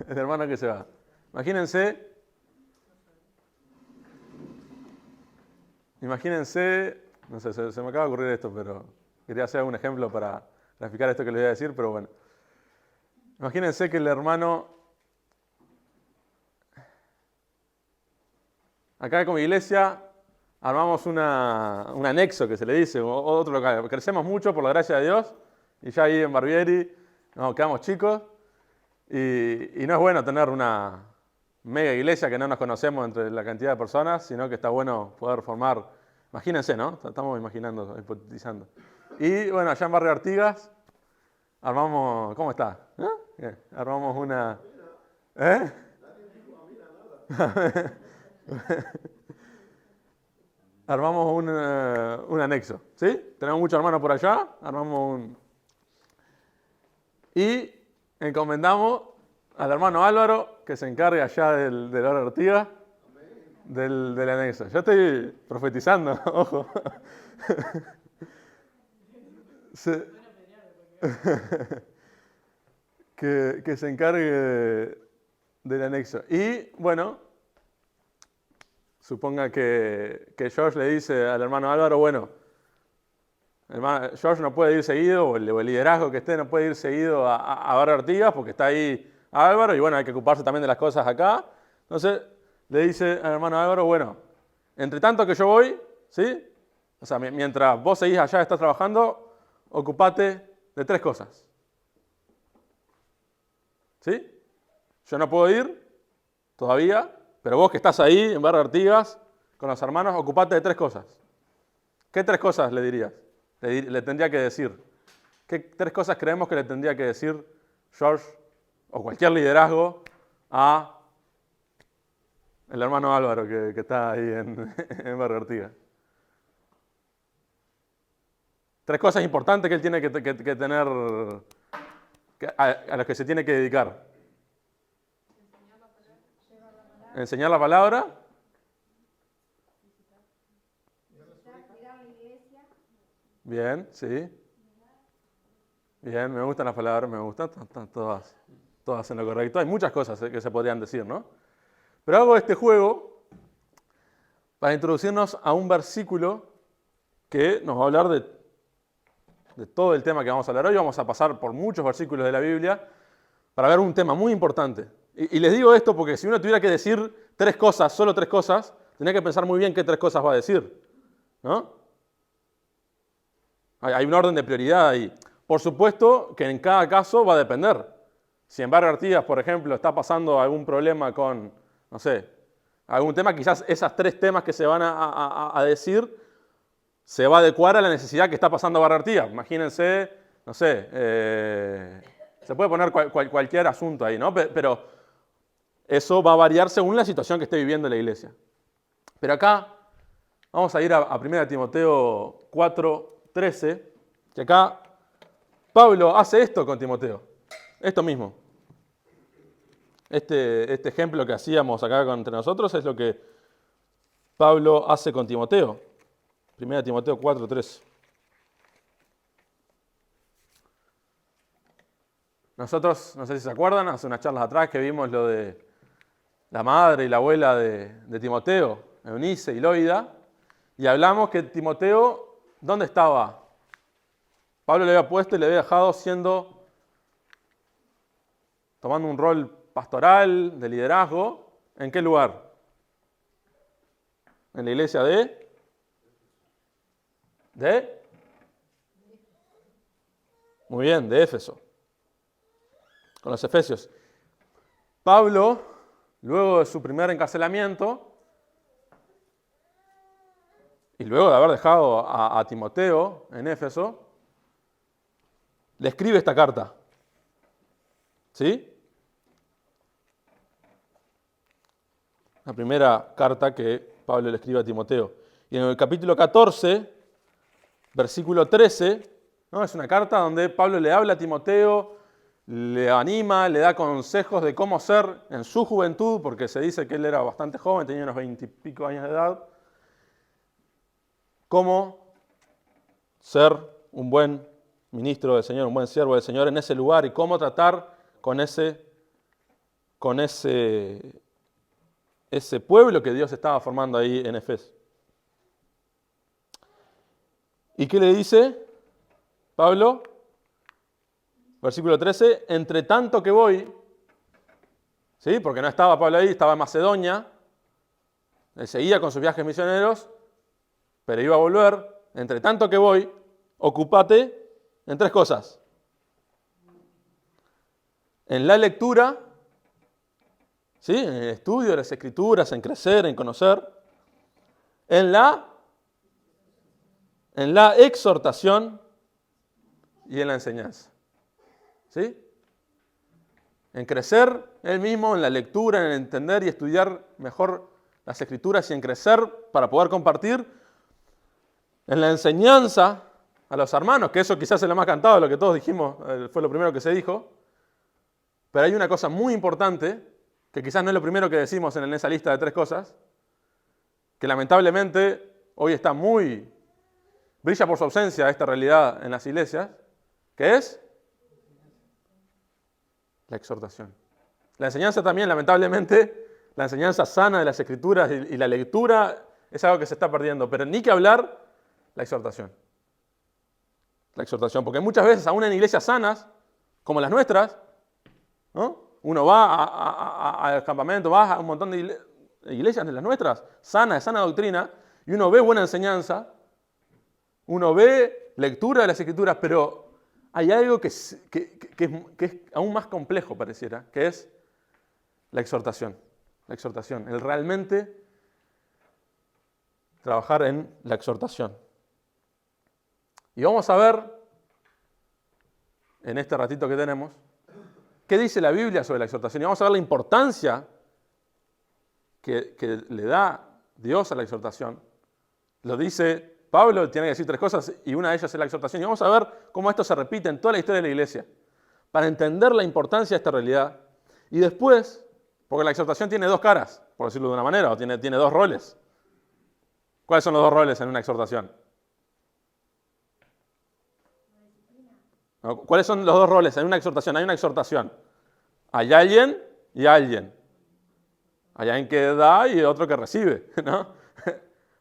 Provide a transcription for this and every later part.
el hermano que se va. Imagínense, no sé, se me acaba de ocurrir esto, pero quería hacer un ejemplo para graficar esto que les voy a decir, pero bueno. Imagínense que el hermano, acá como iglesia, armamos un anexo que se le dice, o otro local. Crecemos mucho por la gracia de Dios, y ya ahí en Barbieri nos quedamos chicos, y no es bueno tener una mega iglesia que no nos conocemos entre la cantidad de personas, sino que está bueno poder formar, imagínense, ¿no? Estamos imaginando, hipotetizando. Y bueno, allá en Barrio Artigas, armamos, ¿cómo está? ¿Eh? Bien, armamos una... ¿Eh? Armamos un anexo, ¿sí? Tenemos muchos hermanos por allá, armamos un... Y encomendamos al hermano Álvaro, que se encargue allá del Barrio Artigas, del anexo. Yo estoy profetizando, ojo. Que se encargue del anexo. Y bueno, suponga que George le dice al hermano Álvaro, bueno, George no puede ir seguido, o el liderazgo que esté no puede ir seguido a Barrio Artigas, porque está ahí Álvaro, y bueno, hay que ocuparse también de las cosas acá. Entonces le dice al hermano Álvaro, bueno, entre tanto que yo voy, ¿sí? O sea, mientras vos seguís allá, estás trabajando, ocupate de 3 cosas. ¿Sí? Yo no puedo ir todavía, pero vos que estás ahí en Barrio Artigas con los hermanos, ocupate de 3 cosas. ¿Qué 3 cosas le dirías? Le tendría que decir. ¿Qué 3 cosas creemos que le tendría que decir George o cualquier liderazgo a el hermano Álvaro que está ahí en Barrio Artigas? 3 cosas importantes que él tiene que tener, a las que se tiene que dedicar. Enseñar la palabra. Bien, sí. Bien, me gustan las palabras, me gustan, están todas en lo correcto. Hay muchas cosas que se podrían decir, ¿no? Pero hago este juego para introducirnos a un versículo que nos va a hablar de todo el tema que vamos a hablar hoy. Vamos a pasar por muchos versículos de la Biblia para ver un tema muy importante. Y les digo esto porque si uno tuviera que decir 3 cosas, solo 3 cosas, tendría que pensar muy bien qué 3 cosas va a decir, ¿no? Hay un orden de prioridad ahí. Por supuesto que en cada caso va a depender. Si en Barrio Artigas, por ejemplo, está pasando algún problema con, no sé, algún tema, quizás esas 3 temas que se van a decir se va a adecuar a la necesidad que está pasando Barrio Artigas. Imagínense, no sé, se puede poner cualquier asunto ahí, ¿no? Pero eso va a variar según la situación que esté viviendo la iglesia. Pero acá vamos a ir a 1 Timoteo 4:13, que acá Pablo hace esto con Timoteo, esto mismo. Este ejemplo que hacíamos acá entre nosotros es lo que Pablo hace con Timoteo. 1 Timoteo 4:13. Nosotros, no sé si se acuerdan, hace unas charlas atrás que vimos lo de la madre y la abuela de Timoteo, Eunice y Loida, y hablamos que Timoteo, ¿dónde estaba? Pablo le había puesto y le había dejado tomando un rol pastoral, de liderazgo. ¿En qué lugar? En la iglesia muy bien, de Éfeso, con los efesios. Pablo, luego de su primer encarcelamiento, y luego de haber dejado a Timoteo en Éfeso, le escribe esta carta. ¿Sí? La primera carta que Pablo le escribe a Timoteo. Y en el capítulo 14, versículo 13, ¿no? Es una carta donde Pablo le habla a Timoteo, le anima, le da consejos de cómo ser en su juventud, porque se dice que él era bastante joven, tenía unos 20 y pico años de edad, cómo ser un buen ministro del Señor, un buen siervo del Señor en ese lugar y cómo tratar con ese con ese pueblo que Dios estaba formando ahí en Efeso. ¿Y qué le dice Pablo? Versículo 13, entre tanto que voy, ¿sí? Porque no estaba Pablo ahí, estaba en Macedonia, él seguía con sus viajes misioneros, pero iba a volver, entre tanto que voy, ocúpate en 3 cosas. En la lectura, ¿sí? En el estudio de las Escrituras, en crecer, en conocer, en la exhortación y en la enseñanza. ¿Sí? En crecer él mismo, en la lectura, en entender y estudiar mejor las Escrituras y en crecer para poder compartir. En la enseñanza a los hermanos, que eso quizás es lo más cantado de lo que todos dijimos, fue lo primero que se dijo. Pero hay una cosa muy importante, que quizás no es lo primero que decimos en esa lista de 3 cosas, que lamentablemente hoy está brilla por su ausencia esta realidad en las iglesias, que es la exhortación. La enseñanza también, lamentablemente, la enseñanza sana de las Escrituras y la lectura es algo que se está perdiendo, pero ni que hablar la exhortación. La exhortación, porque muchas veces, aún en iglesias sanas, como las nuestras, ¿no? Uno va al campamento, va a un montón de iglesias de las nuestras, de sana doctrina, y uno ve buena enseñanza, uno ve lectura de las Escrituras, pero hay algo que es aún más complejo, pareciera, que es la exhortación. La exhortación, el realmente trabajar en la exhortación. Y vamos a ver, en este ratito que tenemos, qué dice la Biblia sobre la exhortación. Y vamos a ver la importancia que le da Dios a la exhortación. Lo dice Pablo, tiene que decir 3 cosas y una de ellas es la exhortación. Y vamos a ver cómo esto se repite en toda la historia de la iglesia, para entender la importancia de esta realidad. Y después, porque la exhortación tiene 2 caras, por decirlo de una manera, o tiene 2 roles. ¿Cuáles son los 2 roles en una exhortación? ¿Cuáles son los 2 roles en una exhortación? Hay una exhortación. Hay alguien y alguien. Hay alguien que da y otro que recibe, ¿no?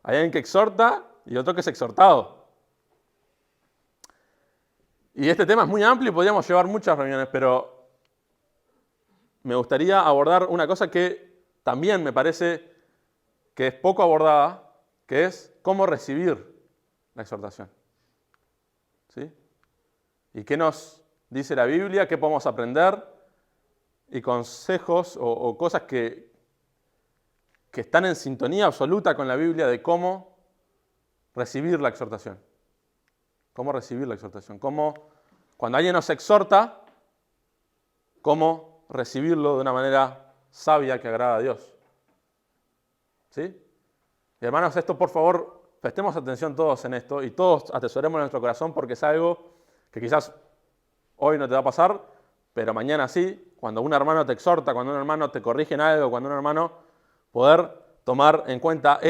Hay alguien que exhorta y otro que es exhortado. Y este tema es muy amplio y podríamos llevar muchas reuniones, pero me gustaría abordar una cosa que también me parece que es poco abordada, que es cómo recibir la exhortación. ¿Sí? ¿Y qué nos dice la Biblia? ¿Qué podemos aprender? Y consejos o cosas que están en sintonía absoluta con la Biblia de cómo recibir la exhortación. ¿Cómo recibir la exhortación? Cómo, cuando alguien nos exhorta, cómo recibirlo de una manera sabia que agrada a Dios. ¿Sí? Y hermanos, esto por favor, prestemos atención todos en esto y todos atesoremos en nuestro corazón porque es algo que quizás hoy no te va a pasar, pero mañana sí, cuando un hermano te exhorta, cuando un hermano te corrige en algo, cuando un hermano poder tomar en cuenta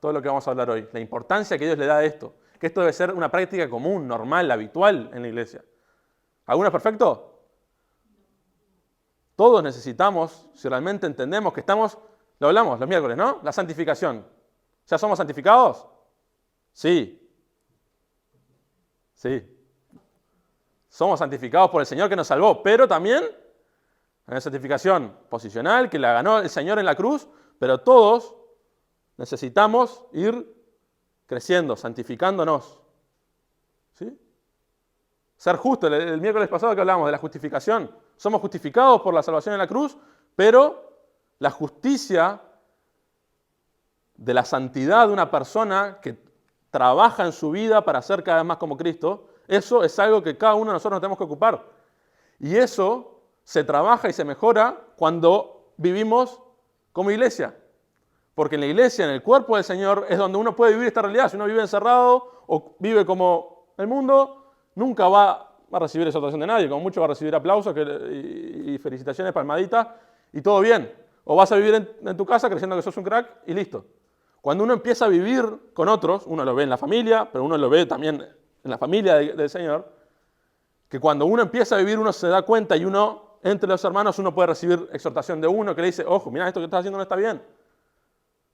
todo lo que vamos a hablar hoy, la importancia que Dios le da a esto, que esto debe ser una práctica común, normal, habitual en la iglesia. ¿Alguno es perfecto? Todos necesitamos, si realmente entendemos que estamos, lo hablamos los miércoles, ¿no? La santificación. ¿Ya somos santificados? Sí. Sí. Somos santificados por el Señor que nos salvó, pero también hay una santificación posicional que la ganó el Señor en la cruz, pero todos necesitamos ir creciendo, santificándonos. ¿Sí? Ser justo. El miércoles pasado que hablábamos de la justificación. Somos justificados por la salvación en la cruz, pero la justicia de la santidad de una persona que trabaja en su vida para ser cada vez más como Cristo, eso es algo que cada uno de nosotros nos tenemos que ocupar. Y eso se trabaja y se mejora cuando vivimos como iglesia. Porque en la iglesia, en el cuerpo del Señor, es donde uno puede vivir esta realidad. Si uno vive encerrado o vive como el mundo, nunca va a recibir exhortación de nadie. Como mucho va a recibir aplausos y felicitaciones, palmaditas, y todo bien. O vas a vivir en tu casa creyendo que sos un crack y listo. Cuando uno empieza a vivir con otros, uno lo ve en la familia, pero uno lo ve también en la familia del Señor, que cuando uno empieza a vivir uno se da cuenta y uno entre los hermanos uno puede recibir exhortación de uno que le dice, ojo, mira, esto que estás haciendo no está bien.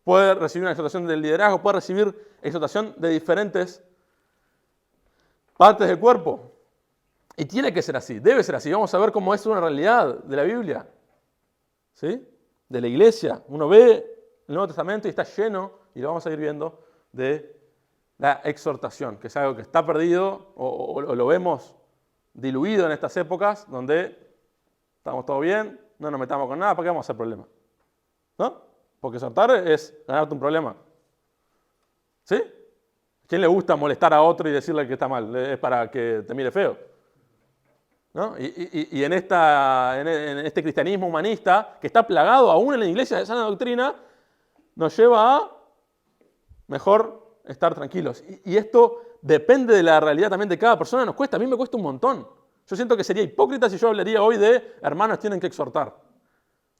Puede recibir una exhortación del liderazgo, puede recibir exhortación de diferentes partes del cuerpo. Y tiene que ser así, debe ser así. Vamos a ver cómo es una realidad de la Biblia, ¿sí? De la iglesia. Uno ve el Nuevo Testamento y está lleno, y lo vamos a ir viendo, de la exhortación, que es algo que está perdido o lo vemos diluido en estas épocas donde estamos todo bien, no nos metamos con nada, ¿para qué vamos a hacer problemas? ¿No? Porque exhortar es ganarte un problema. ¿Sí? ¿A quién le gusta molestar a otro y decirle que está mal? Es para que te mire feo. ¿No? Y en este cristianismo humanista, que está plagado aún en la iglesia de sana doctrina, nos lleva a mejor estar tranquilos. Y esto depende de la realidad también de cada persona, nos cuesta, a mí me cuesta un montón. Yo siento que sería hipócrita si yo hablaría hoy de hermanos tienen que exhortar.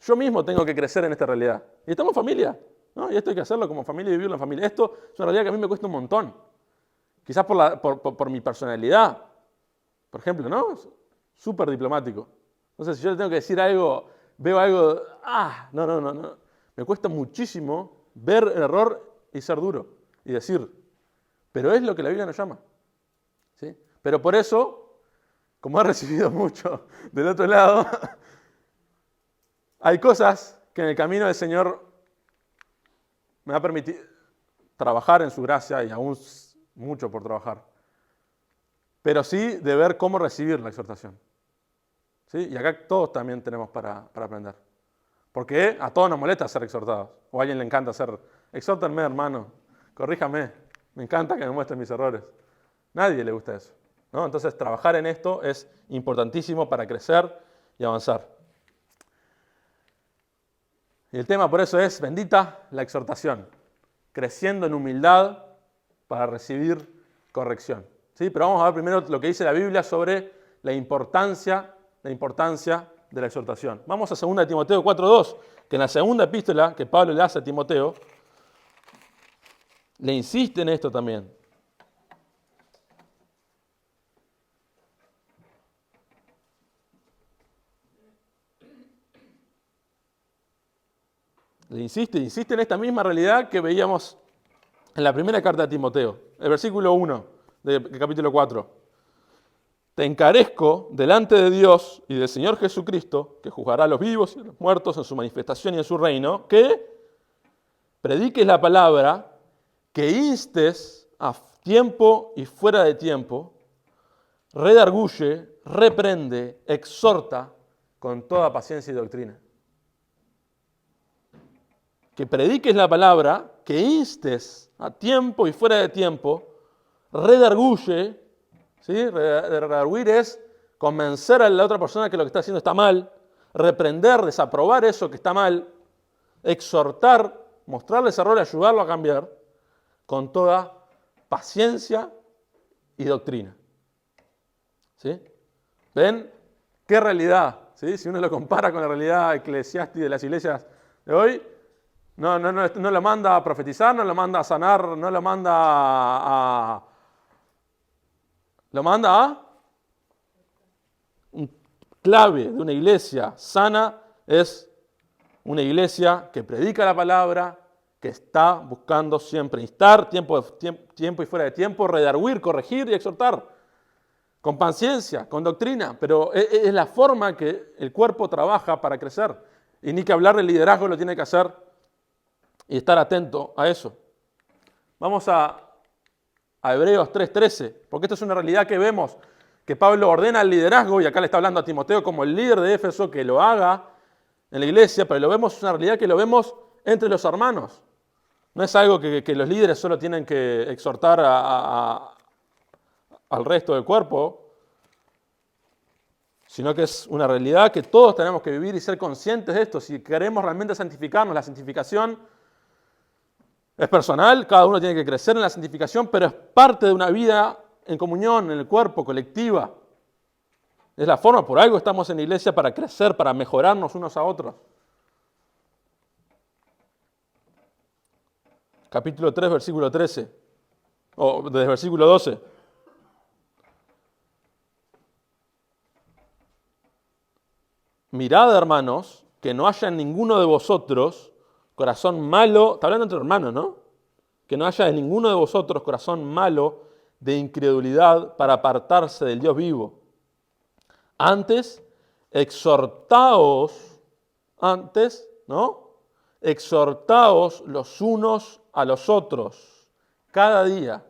Yo mismo tengo que crecer en esta realidad. Y estamos en familia, ¿no? Y esto hay que hacerlo como familia y vivirlo en familia. Esto es una realidad que a mí me cuesta un montón. Quizás por mi personalidad, por ejemplo, ¿no? Súper diplomático. Entonces, si yo le tengo que decir algo, veo algo, no. Me cuesta muchísimo ver el error y ser duro y decir, pero es lo que la Biblia nos llama. ¿Sí? Pero por eso, como he recibido mucho del otro lado, hay cosas que en el camino del Señor me va a permitir trabajar en su gracia y aún mucho por trabajar. Pero sí de ver cómo recibir la exhortación. ¿Sí? Y acá todos también tenemos para aprender. Porque a todos nos molesta ser exhortados. O a alguien le encanta ser, exhórtenme hermano, corríjame, me encanta que me muestren mis errores. Nadie le gusta eso, ¿no? Entonces trabajar en esto es importantísimo para crecer y avanzar. Y el tema por eso es, bendita la exhortación, creciendo en humildad para recibir corrección. ¿Sí? Pero vamos a ver primero lo que dice la Biblia sobre la importancia de la exhortación. Vamos a 2 Timoteo 4:2, que en la segunda epístola que Pablo le hace a Timoteo, le insiste en esto también. Le insiste en esta misma realidad que veíamos en la primera carta de Timoteo, el versículo 1 del capítulo 4. Te encarezco delante de Dios y del Señor Jesucristo, que juzgará a los vivos y a los muertos en su manifestación y en su reino, que prediques la palabra, que instes a tiempo y fuera de tiempo, redarguye, reprende, exhorta con toda paciencia y doctrina. Que prediques la palabra, que instes a tiempo y fuera de tiempo, redarguye, ¿sí? Redarguir es convencer a la otra persona que lo que está haciendo está mal, reprender, desaprobar eso que está mal, exhortar, mostrarles error y ayudarlo a cambiar, con toda paciencia y doctrina. ¿Sí? ¿Ven? ¿Qué realidad? ¿Sí? Si uno lo compara con la realidad eclesiástica de las iglesias de hoy, no lo manda a profetizar, no lo manda a sanar, no lo manda a... Lo manda a... Clave de una iglesia sana es una iglesia que predica la palabra, que está buscando siempre instar, tiempo y fuera de tiempo, redarguir, corregir y exhortar, con paciencia, con doctrina, pero es la forma que el cuerpo trabaja para crecer. Y ni que hablar del liderazgo lo tiene que hacer y estar atento a eso. Vamos a Hebreos 3:13, porque esto es una realidad que vemos, que Pablo ordena el liderazgo, y acá le está hablando a Timoteo como el líder de Éfeso, que lo haga en la iglesia, pero lo vemos, es una realidad que lo vemos entre los hermanos. No es algo que los líderes solo tienen que exhortar al resto del cuerpo, sino que es una realidad que todos tenemos que vivir y ser conscientes de esto. Si queremos realmente santificarnos, la santificación es personal, cada uno tiene que crecer en la santificación, pero es parte de una vida en comunión, en el cuerpo, colectiva. Es la forma, por algo estamos en la iglesia, para crecer, para mejorarnos unos a otros. Capítulo 3, versículo 13, o desde el versículo 12. mirad, hermanos, que no haya en ninguno de vosotros corazón malo, está hablando entre hermanos, ¿no? Que no haya en ninguno de vosotros corazón malo de incredulidad para apartarse del Dios vivo. Antes, exhortaos los unos a los otros, cada día.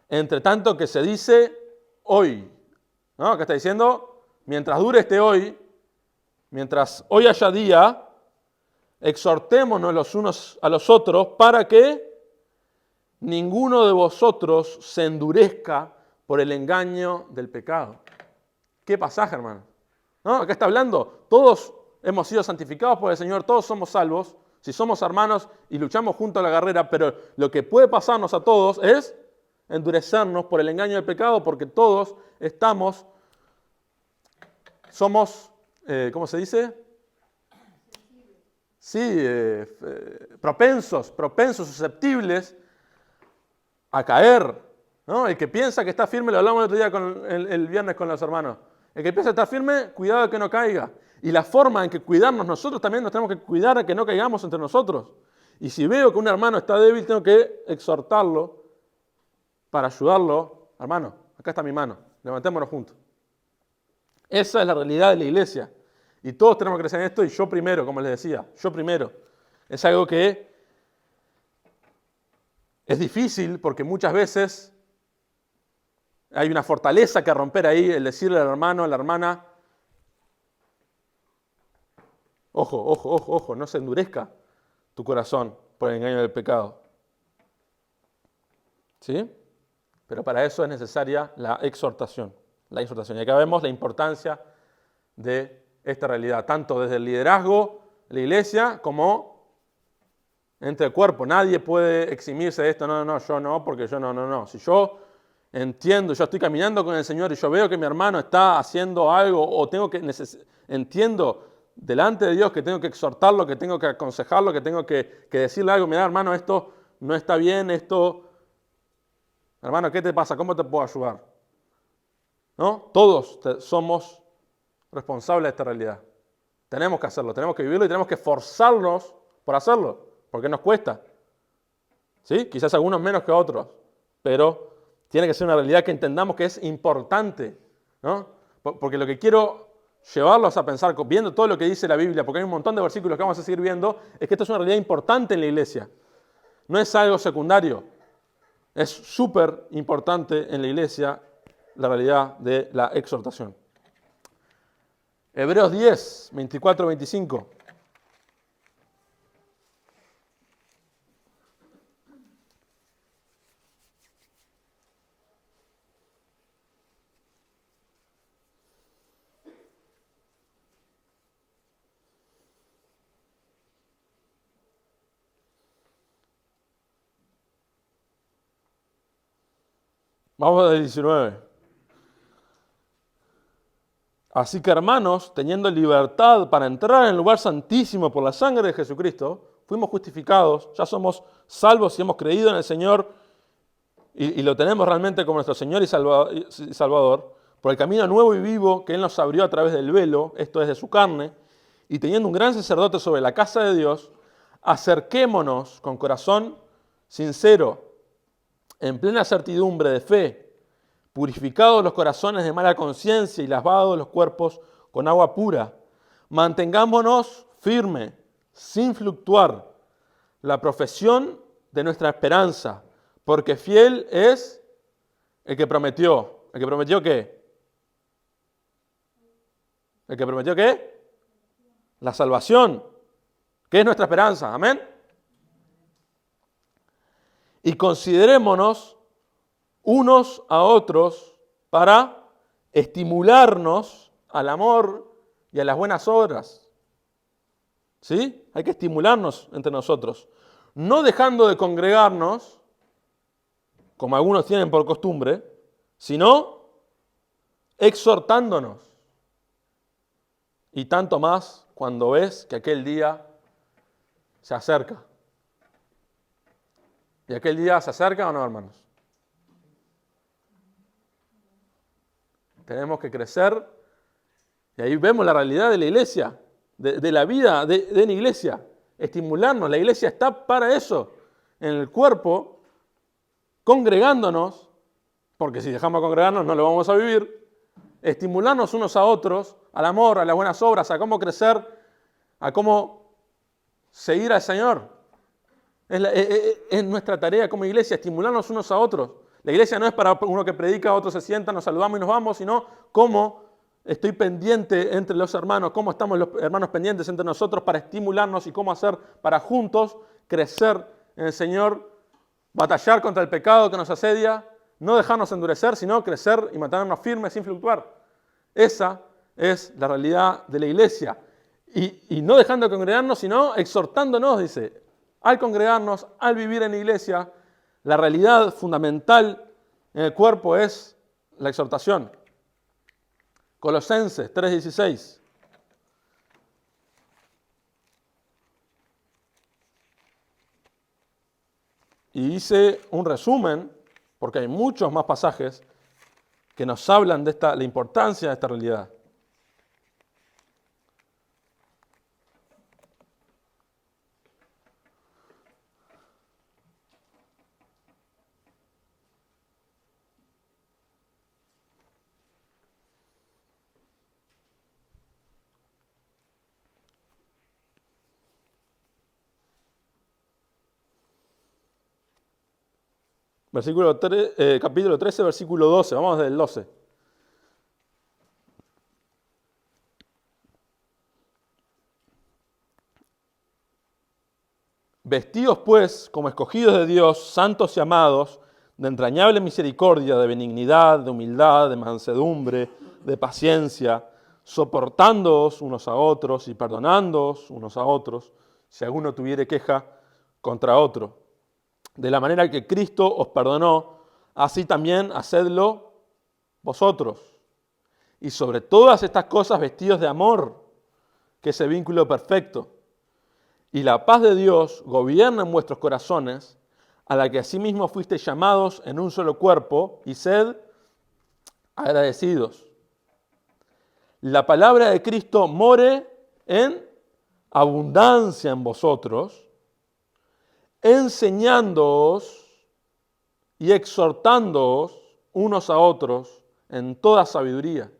Entre tanto que se dice hoy, ¿no? Acá está diciendo, mientras dure este hoy, mientras hoy haya día, exhortémonos los unos a los otros para que ninguno de vosotros se endurezca por el engaño del pecado. ¿Qué pasaje, hermano? ¿No? Acá está hablando, todos hemos sido santificados por el Señor, todos somos salvos, si somos hermanos y luchamos juntos a la carrera, pero lo que puede pasarnos a todos es endurecernos por el engaño del pecado, porque todos somos, ¿cómo se dice? Sí, propensos, susceptibles a caer, ¿no? El que piensa que está firme, lo hablamos el otro día el viernes con los hermanos, el que piensa que está firme, cuidado de que no caiga. Y la forma en que cuidarnos nosotros también nos tenemos que cuidar de que no caigamos entre nosotros. Y si veo que un hermano está débil, tengo que exhortarlo para ayudarlo. Hermano, acá está mi mano, levantémonos juntos. Esa es la realidad de la iglesia. Y todos tenemos que crecer en esto, y yo primero, como les decía, yo primero. Es algo que es difícil porque muchas veces hay una fortaleza que romper ahí, el decirle al hermano, a la hermana, ojo, no se endurezca tu corazón por el engaño del pecado. ¿Sí? Pero para eso es necesaria la exhortación. Y acá vemos la importancia de esta realidad, tanto desde el liderazgo, la iglesia, como entre el cuerpo. Nadie puede eximirse de esto, no, yo no, porque yo no. Si yo entiendo, yo estoy caminando con el Señor y yo veo que mi hermano está haciendo algo, o entiendo delante de Dios que tengo que exhortarlo, que tengo que aconsejarlo, que tengo que decirle algo, mira hermano, esto no está bien, hermano, ¿qué te pasa? ¿Cómo te puedo ayudar? ¿No? Todos somos responsables de esta realidad. Tenemos que hacerlo, tenemos que vivirlo y tenemos que esforzarnos por hacerlo, porque nos cuesta. ¿Sí? Quizás algunos menos que otros, pero tiene que ser una realidad que entendamos que es importante, ¿no? Porque lo que quiero llevarlos a pensar, viendo todo lo que dice la Biblia, porque hay un montón de versículos que vamos a seguir viendo, es que esto es una realidad importante en la iglesia. No es algo secundario. Es súper importante en la iglesia la realidad de la exhortación. Hebreos 10, 24, 25. Vamos al 19. Así que hermanos, teniendo libertad para entrar en el lugar santísimo por la sangre de Jesucristo, fuimos justificados, ya somos salvos y hemos creído en el Señor y lo tenemos realmente como nuestro Señor y Salvador, por el camino nuevo y vivo que Él nos abrió a través del velo, esto es de su carne, y teniendo un gran sacerdote sobre la casa de Dios, acerquémonos con corazón sincero, en plena certidumbre de fe, purificados los corazones de mala conciencia y lavados los cuerpos con agua pura. Mantengámonos firme, sin fluctuar, la profesión de nuestra esperanza, porque fiel es el que prometió. ¿El que prometió qué? ¿El que prometió qué? La salvación, que es nuestra esperanza. Amén. Y considerémonos unos a otros para estimularnos al amor y a las buenas obras. ¿Sí? Hay que estimularnos entre nosotros. No dejando de congregarnos, como algunos tienen por costumbre, sino exhortándonos. Y tanto más cuando ves que aquel día se acerca. ¿Y aquel día se acerca o no, hermanos? Tenemos que crecer Y ahí vemos la realidad de la iglesia, de la vida de la iglesia. Estimularnos, la iglesia está para eso, en el cuerpo, congregándonos, porque si dejamos de congregarnos no lo vamos a vivir, estimularnos unos a otros, al amor, a las buenas obras, a cómo crecer, a cómo seguir al Señor. Es nuestra tarea como iglesia, estimularnos unos a otros. La iglesia no es para uno que predica, otro se sienta, nos saludamos y nos vamos, sino cómo estoy pendiente entre los hermanos, cómo estamos los hermanos pendientes entre nosotros para estimularnos y cómo hacer para juntos crecer en el Señor, batallar contra el pecado que nos asedia, no dejarnos endurecer, sino crecer y mantenernos firmes sin fluctuar. Esa es la realidad de la iglesia. Y no dejando de congregarnos, sino exhortándonos, dice, al congregarnos, al vivir en la iglesia, la realidad fundamental en el cuerpo es la exhortación. Colosenses 3:16. Y hice un resumen, porque hay muchos más pasajes que nos hablan de la importancia de esta realidad. Capítulo 13, versículo 12. Vamos desde el 12. Vestidos pues como escogidos de Dios, santos y amados, de entrañable misericordia, de benignidad, de humildad, de mansedumbre, de paciencia, soportándoos unos a otros y perdonándoos unos a otros, si alguno tuviere queja contra otro. De la manera que Cristo os perdonó, así también hacedlo vosotros. Y sobre todas estas cosas vestidos de amor, que es el vínculo perfecto. Y la paz de Dios gobierna en vuestros corazones, a la que asimismo fuisteis llamados en un solo cuerpo, y sed agradecidos. La palabra de Cristo more en abundancia en vosotros, enseñándoos y exhortándoos unos a otros en toda sabiduría,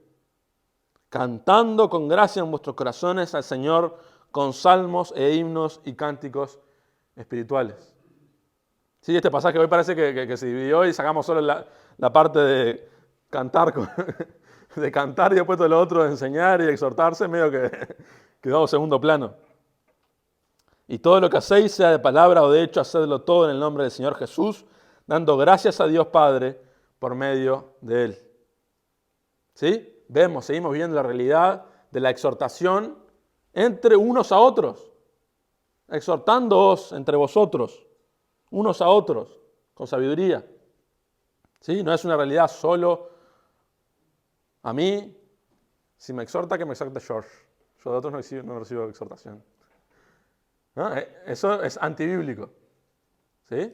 cantando con gracia en vuestros corazones al Señor con salmos e himnos y cánticos espirituales. Sí, este pasaje hoy parece que se dividió y sacamos solo la parte de cantar, de cantar y después todo lo otro de enseñar y exhortarse, medio que quedó en segundo plano. Y todo lo que hacéis, sea de palabra o de hecho, hacedlo todo en el nombre del Señor Jesús, dando gracias a Dios Padre por medio de Él. ¿Sí? Seguimos viendo la realidad de la exhortación entre unos a otros, exhortándoos entre vosotros, unos a otros, con sabiduría. ¿Sí? No es una realidad solo a mí. Si me exhorta, que me exhorte George. Yo de otros no recibo exhortación. ¿No? Eso es antibíblico. ¿Sí?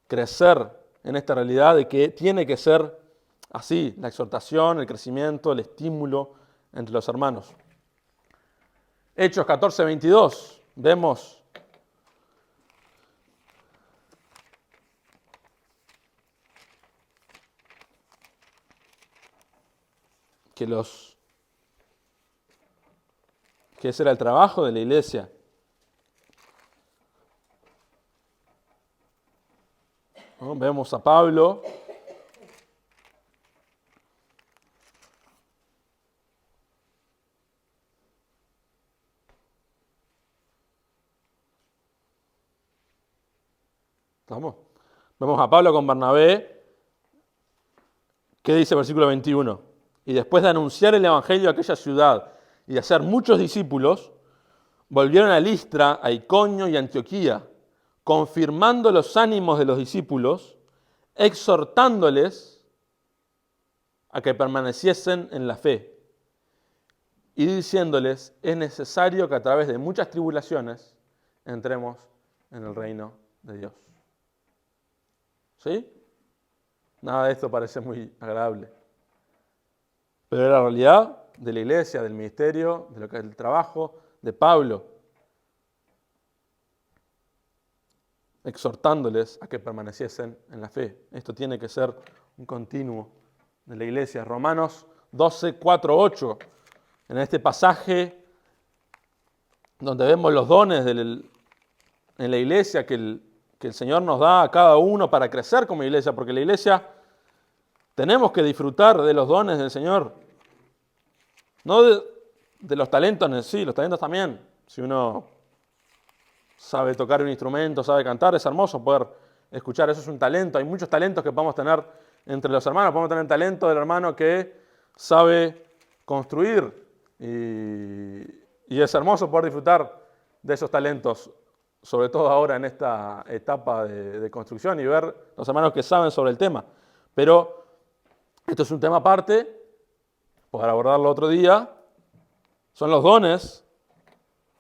Crecer en esta realidad de que tiene que ser así, la exhortación, el crecimiento, el estímulo entre los hermanos. Hechos 14:22, vemos que ese era el trabajo de la iglesia. ¿No? Vemos a Pablo Vemos a Pablo con Bernabé. ¿Qué dice el versículo 21? Y después de anunciar el evangelio a aquella ciudad y de hacer muchos discípulos, volvieron a Listra, a Iconio y a Antioquía, confirmando los ánimos de los discípulos, exhortándoles a que permaneciesen en la fe y diciéndoles, es necesario que a través de muchas tribulaciones entremos en el reino de Dios. ¿Sí? Nada de esto parece muy agradable. Pero era la realidad de la iglesia, del ministerio, de lo que es el trabajo de Pablo, exhortándoles a que permaneciesen en la fe. Esto tiene que ser un continuo de la iglesia. Romanos 12, 4, 8. En este pasaje donde vemos los dones en la iglesia que el Señor nos da a cada uno para crecer como iglesia, porque la iglesia tenemos que disfrutar de los dones del Señor. No de los talentos en sí, los talentos también. Si uno sabe tocar un instrumento, sabe cantar, es hermoso poder escuchar, eso es un talento. Hay muchos talentos que podemos tener entre los hermanos. Podemos tener el talento del hermano que sabe construir y es hermoso poder disfrutar de esos talentos, sobre todo ahora en esta etapa de construcción y ver los hermanos que saben sobre el tema. Pero esto es un tema aparte, para abordarlo otro día. Son los dones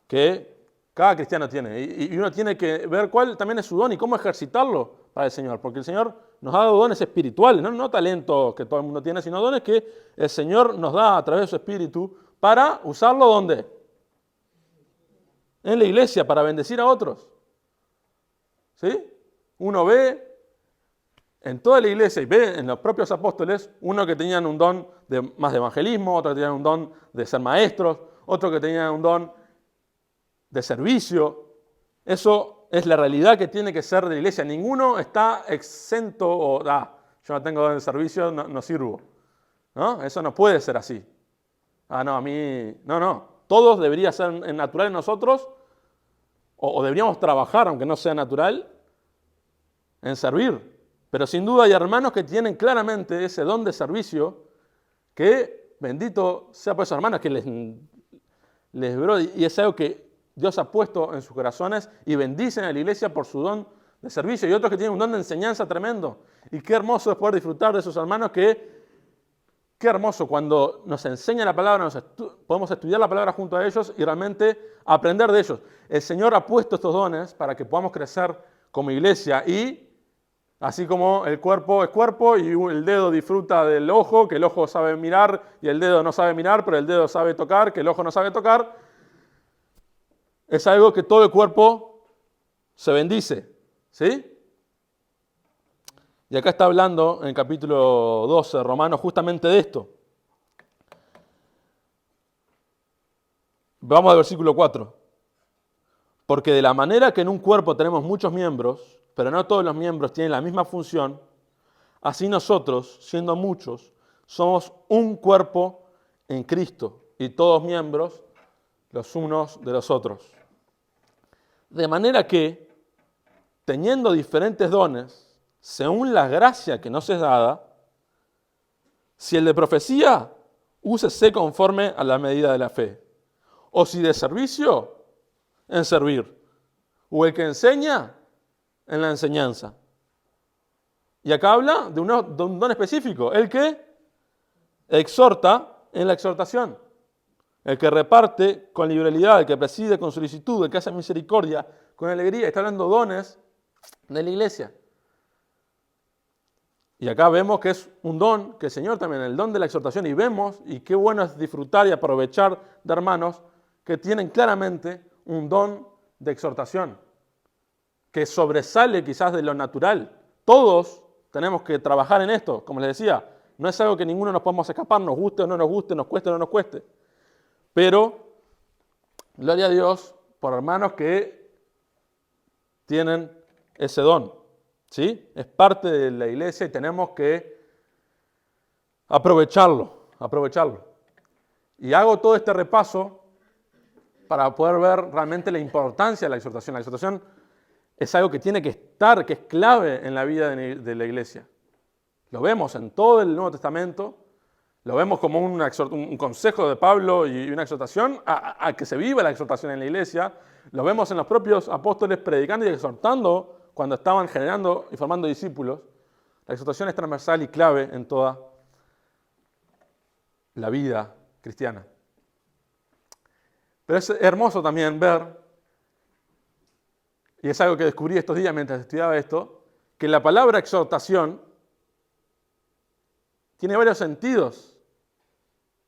que cada cristiano tiene. Y uno tiene que ver cuál también es su don y cómo ejercitarlo para el Señor. Porque el Señor nos ha dado dones espirituales, no talentos que todo el mundo tiene, sino dones que el Señor nos da a través de su Espíritu para usarlo ¿dónde? En la iglesia, para bendecir a otros. ¿Sí? Uno ve en toda la iglesia y ve en los propios apóstoles, uno que tenían un don más de evangelismo, otro que tenían un don de ser maestros, otro que tenían un don de servicio. Eso es la realidad que tiene que ser de la iglesia. Ninguno está exento o, yo no tengo don de servicio, no sirvo. ¿No? Eso no puede ser así. No, a mí, no. Todos debería ser natural en nosotros, o deberíamos trabajar, aunque no sea natural, en servir. Pero sin duda hay hermanos que tienen claramente ese don de servicio, que bendito sea por esos hermanos que les bró, y es algo que Dios ha puesto en sus corazones y bendicen a la iglesia por su don de servicio. Y otros que tienen un don de enseñanza tremendo. Y qué hermoso es poder disfrutar de esos hermanos qué hermoso cuando nos enseñan la palabra, podemos estudiar la palabra junto a ellos y realmente aprender de ellos. El Señor ha puesto estos dones para que podamos crecer como iglesia y así como el cuerpo es cuerpo y el dedo disfruta del ojo, que el ojo sabe mirar y el dedo no sabe mirar, pero el dedo sabe tocar, que el ojo no sabe tocar, es algo que todo el cuerpo se bendice, ¿sí? Y acá está hablando en el capítulo 12 de Romanos justamente de esto. Vamos al versículo 4. Porque de la manera que en un cuerpo tenemos muchos miembros, pero no todos los miembros tienen la misma función, así nosotros, siendo muchos, somos un cuerpo en Cristo y todos miembros los unos de los otros. De manera que, teniendo diferentes dones, según la gracia que nos es dada, si el de profecía, úsese conforme a la medida de la fe. O si de servicio, en servir. O el que enseña, en la enseñanza. Y acá habla de un don específico. El que exhorta en la exhortación. El que reparte con liberalidad, el que preside con solicitud, el que hace misericordia con alegría. Está hablando dones de la iglesia. Y acá vemos que es un don, que el Señor también, el don de la exhortación, y vemos, y qué bueno es disfrutar y aprovechar de hermanos que tienen claramente un don de exhortación, que sobresale quizás de lo natural. Todos tenemos que trabajar en esto, como les decía, no es algo que ninguno nos podemos escapar, nos guste o no nos guste, nos cueste o no nos cueste. Pero, gloria a Dios por hermanos que tienen ese don. ¿Sí? Es parte de la iglesia y tenemos que aprovecharlo. Y hago todo este repaso para poder ver realmente la importancia de la exhortación. La exhortación es algo que tiene que estar, que es clave en la vida de la iglesia. Lo vemos en todo el Nuevo Testamento, lo vemos como un consejo de Pablo y una exhortación a que se viva la exhortación en la iglesia. Lo vemos en los propios apóstoles predicando y exhortando cuando estaban generando y formando discípulos. La exhortación es transversal y clave en toda la vida cristiana. Pero es hermoso también ver, y es algo que descubrí estos días mientras estudiaba esto, que la palabra exhortación tiene varios sentidos.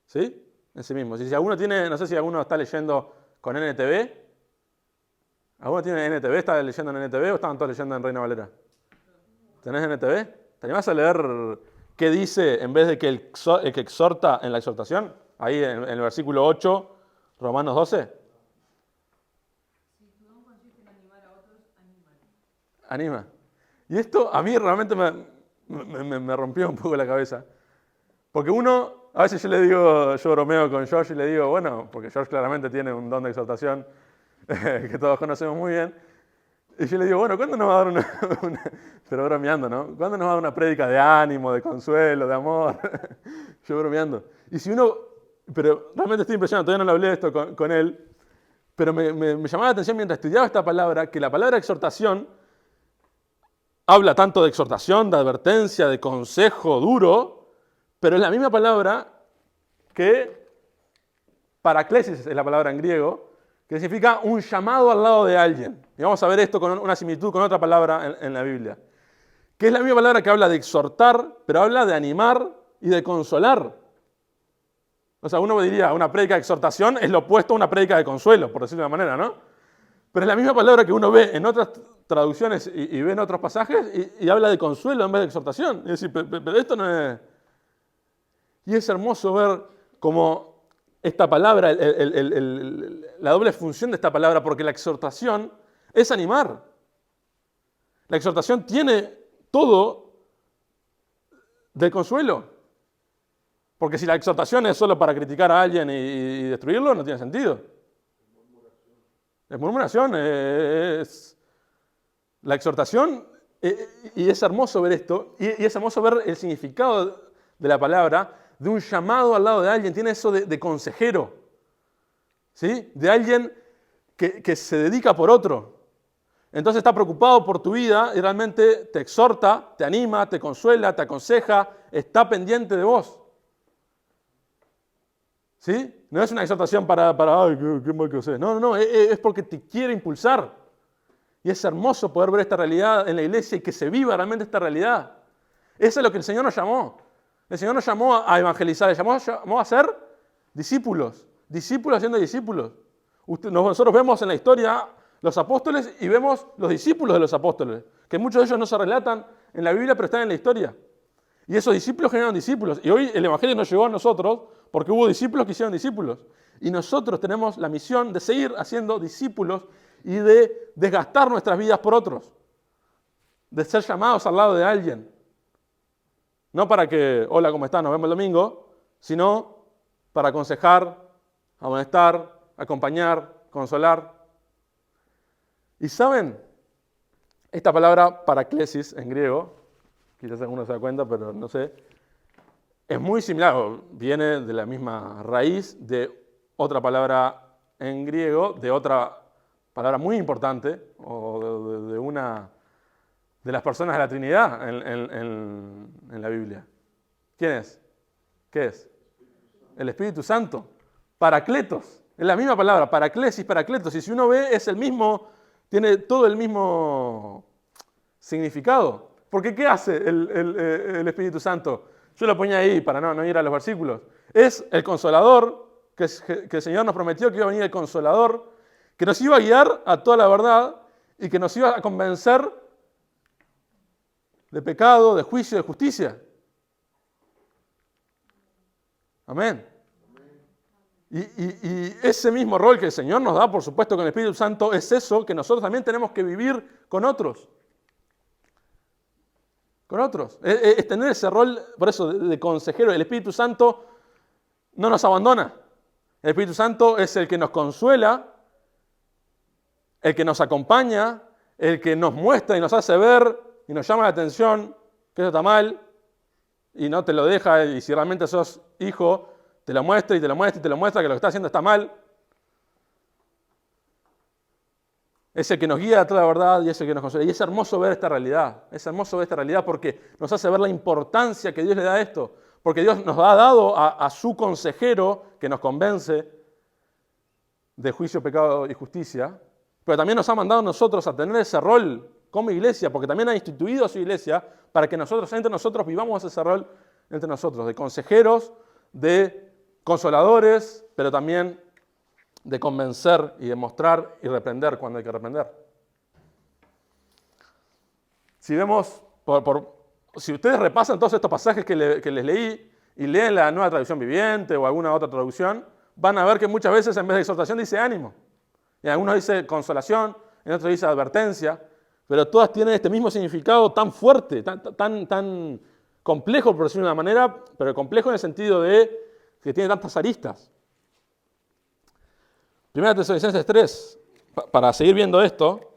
¿Sí? en sí mismo. Si alguno tiene, no sé si alguno está leyendo con NTV. ¿Alguno tiene NTV? ¿Está leyendo en NTV o estaban todos leyendo en Reina Valera? ¿Tenés NTV? ¿Te animás a leer qué dice en vez de que el que exhorta en la exhortación? Ahí en el versículo 8, Romanos 12. Si tu don consiste en animar a otros, anímale. Anima. Y esto a mí realmente me rompió un poco la cabeza. Porque uno, a veces yo bromeo con George y le digo, bueno, porque George claramente tiene un don de exhortación que todos conocemos muy bien. Y yo le digo, bueno, ¿cuándo nos va a dar pero bromeando, ¿no? ¿Cuándo nos va a dar una prédica de ánimo, de consuelo, de amor? Yo bromeando. Y si uno, pero realmente estoy impresionado, todavía no le hablé de esto con él, pero me llamaba la atención mientras estudiaba esta palabra, que la palabra exhortación habla tanto de exhortación, de advertencia, de consejo duro, pero es la misma palabra que paraclesis, es la palabra en griego, que significa un llamado al lado de alguien. Y vamos a ver esto con una similitud con otra palabra en la Biblia. Que es la misma palabra que habla de exhortar, pero habla de animar y de consolar. O sea, uno diría, una prédica de exhortación es lo opuesto a una prédica de consuelo, por decirlo de una manera, ¿no? Pero es la misma palabra que uno ve en otras traducciones y ve en otros pasajes y habla de consuelo en vez de exhortación. Es decir, pero esto no es... Y es hermoso ver cómo esta palabra, la doble función de esta palabra, porque la exhortación es animar. La exhortación tiene todo del consuelo. Porque si la exhortación es solo para criticar a alguien y destruirlo, no tiene sentido. Es murmuración, es la exhortación, y es hermoso ver esto, y es hermoso ver el significado de la palabra, de un llamado al lado de alguien, tiene eso de consejero, ¿sí? De alguien que se dedica por otro. Entonces está preocupado por tu vida y realmente te exhorta, te anima, te consuela, te aconseja, está pendiente de vos. ¿Sí? No es una exhortación para ay, qué mal que sé. No, es porque te quiere impulsar. Y es hermoso poder ver esta realidad en la iglesia y que se viva realmente esta realidad. Eso es lo que el Señor nos llamó. El Señor nos llamó a evangelizar, le llamó a ser discípulos. Discípulos haciendo discípulos. Nosotros vemos en la historia los apóstoles y vemos los discípulos de los apóstoles, que muchos de ellos no se relatan en la Biblia, pero están en la historia. Y esos discípulos generaron discípulos. Y hoy el Evangelio nos llegó a nosotros porque hubo discípulos que hicieron discípulos. Y nosotros tenemos la misión de seguir haciendo discípulos y de desgastar nuestras vidas por otros. De ser llamados al lado de alguien. No para que, hola, ¿cómo están? Nos vemos el domingo, sino para aconsejar, amonestar, acompañar, consolar. Y saben, esta palabra paraclesis en griego, quizás alguno se da cuenta, pero no sé, es muy similar, viene de la misma raíz de otra palabra en griego, de otra palabra muy importante, o de una de las personas de la Trinidad en la Biblia. ¿Quién es? ¿Qué es? El Espíritu Santo. Paracletos. Es la misma palabra, paraclesis, paracletos. Y si uno ve, es el mismo, tiene todo el mismo significado. Porque ¿qué hace el Espíritu Santo? Yo lo ponía ahí para no ir a los versículos. Es el Consolador, que el Señor nos prometió que iba a venir el Consolador, que nos iba a guiar a toda la verdad y que nos iba a convencer de pecado, de juicio, de justicia. Amén. Y ese mismo rol que el Señor nos da, por supuesto, con el Espíritu Santo, es eso que nosotros también tenemos que vivir con otros. Con otros. Es tener ese rol, por eso, de consejero. El Espíritu Santo no nos abandona. El Espíritu Santo es el que nos consuela, el que nos acompaña, el que nos muestra y nos hace ver y nos llama la atención que eso está mal y no te lo deja, y si realmente sos hijo, te lo muestra y te lo muestra y te lo muestra que lo que está haciendo está mal. Es el que nos guía a toda la verdad y es el que nos consuela. Y es hermoso ver esta realidad. Es hermoso ver esta realidad porque nos hace ver la importancia que Dios le da a esto. Porque Dios nos ha dado a su consejero que nos convence de juicio, pecado y justicia. Pero también nos ha mandado a nosotros a tener ese rol como iglesia, porque también ha instituido a su iglesia para que nosotros, entre nosotros, vivamos ese rol entre nosotros, de consejeros, de consoladores, pero también de convencer y de mostrar y reprender cuando hay que reprender. Si vemos, si ustedes repasan todos estos pasajes que les leí y leen la Nueva Traducción Viviente o alguna otra traducción, van a ver que muchas veces en vez de exhortación dice ánimo. Y en algunos dice consolación, en otros dice advertencia, pero todas tienen este mismo significado tan fuerte, tan complejo, por decirlo de una manera, pero complejo en el sentido de que tiene tantas aristas. 1 Tesalonicenses 3, para seguir viendo esto,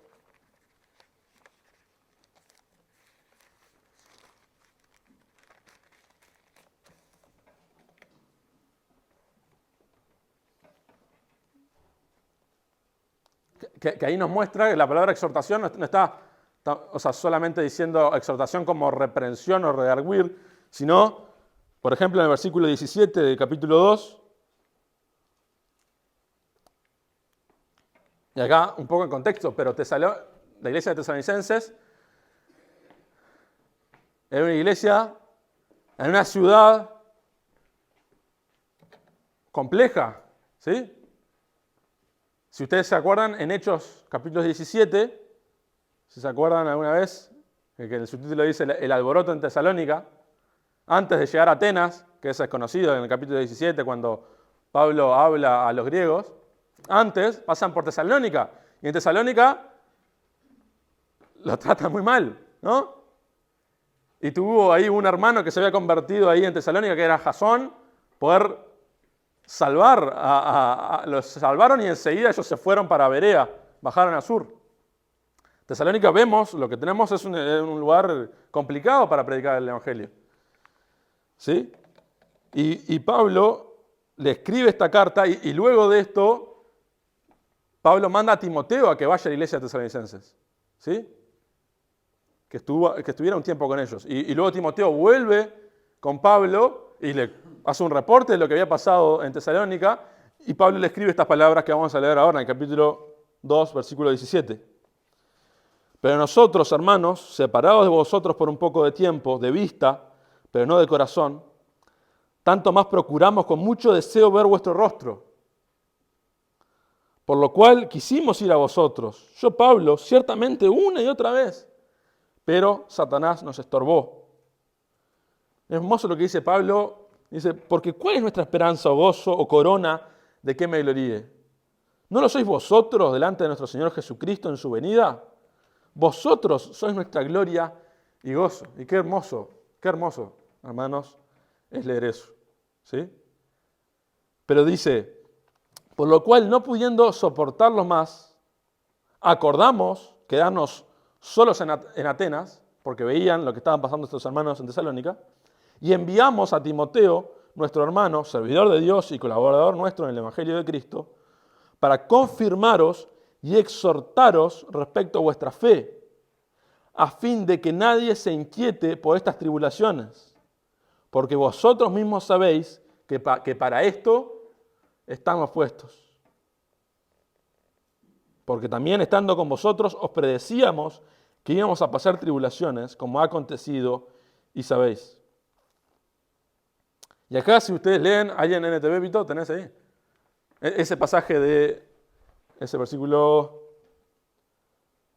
que ahí nos muestra que la palabra exhortación no está solamente diciendo exhortación como reprensión o redarguir, sino, por ejemplo, en el versículo 17 del capítulo 2, y acá un poco en contexto, pero la iglesia de Tesalonicenses era una iglesia en una ciudad compleja, ¿sí? Si ustedes se acuerdan, en Hechos capítulo 17, si se acuerdan alguna vez, que el subtítulo dice el alboroto en Tesalónica, antes de llegar a Atenas, que eso es conocido en el capítulo 17, cuando Pablo habla a los griegos, antes pasan por Tesalónica, y en Tesalónica lo tratan muy mal, ¿no? Y tuvo ahí un hermano que se había convertido ahí en Tesalónica, que era Jasón, poder salvar, los salvaron y enseguida ellos se fueron para Berea, bajaron a Sur. Tesalónica vemos, lo que tenemos es un lugar complicado para predicar el Evangelio. ¿Sí? Y Pablo le escribe esta carta y luego de esto, Pablo manda a Timoteo a que vaya a la iglesia de Tesalonicenses. ¿Sí? Que estuviera un tiempo con ellos. Y luego Timoteo vuelve con Pablo y le hace un reporte de lo que había pasado en Tesalónica y Pablo le escribe estas palabras que vamos a leer ahora en el capítulo 2, versículo 17. Pero nosotros, hermanos, separados de vosotros por un poco de tiempo, de vista, pero no de corazón, tanto más procuramos con mucho deseo ver vuestro rostro. Por lo cual quisimos ir a vosotros, yo Pablo, ciertamente una y otra vez, pero Satanás nos estorbó. Es hermoso lo que dice Pablo, dice, porque ¿cuál es nuestra esperanza o gozo o corona de que me gloríe? ¿No lo sois vosotros delante de nuestro Señor Jesucristo en su venida? Vosotros sois nuestra gloria y gozo. Y qué hermoso, hermanos, es leer eso. ¿Sí? Pero dice, por lo cual no pudiendo soportarlo más, acordamos quedarnos solos en Atenas, porque veían lo que estaban pasando estos hermanos en Tesalónica, y enviamos a Timoteo, nuestro hermano, servidor de Dios y colaborador nuestro en el Evangelio de Cristo, para confirmaros y exhortaros respecto a vuestra fe, a fin de que nadie se inquiete por estas tribulaciones, porque vosotros mismos sabéis que para esto estamos puestos. Porque también estando con vosotros os predecíamos que íbamos a pasar tribulaciones, como ha acontecido y sabéis. Y acá, si ustedes leen, ahí en NTV, Vito, tenés ahí ese pasaje de ese versículo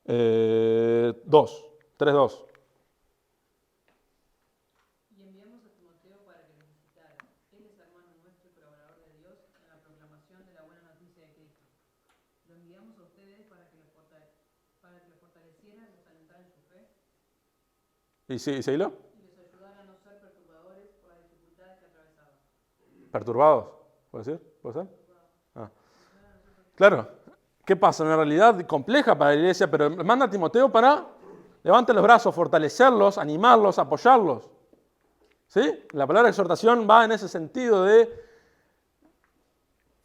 3:2. Y enviamos a Timoteo para que les visitara. Él es hermano nuestro y colaborador de Dios en la proclamación de la buena noticia de Cristo. Lo enviamos a ustedes para que los fortalecieran y los alentaran en su fe. ¿Y seguilo? Y les ayudaran a no ser perturbadores por las dificultades que atravesaban. ¿Perturbados? ¿Puede ser? ¿Puede ser? Ah. Claro. ¿Qué pasa? Una realidad compleja para la iglesia, pero manda a Timoteo para levantar los brazos, fortalecerlos, animarlos, apoyarlos. ¿Sí? La palabra exhortación va en ese sentido de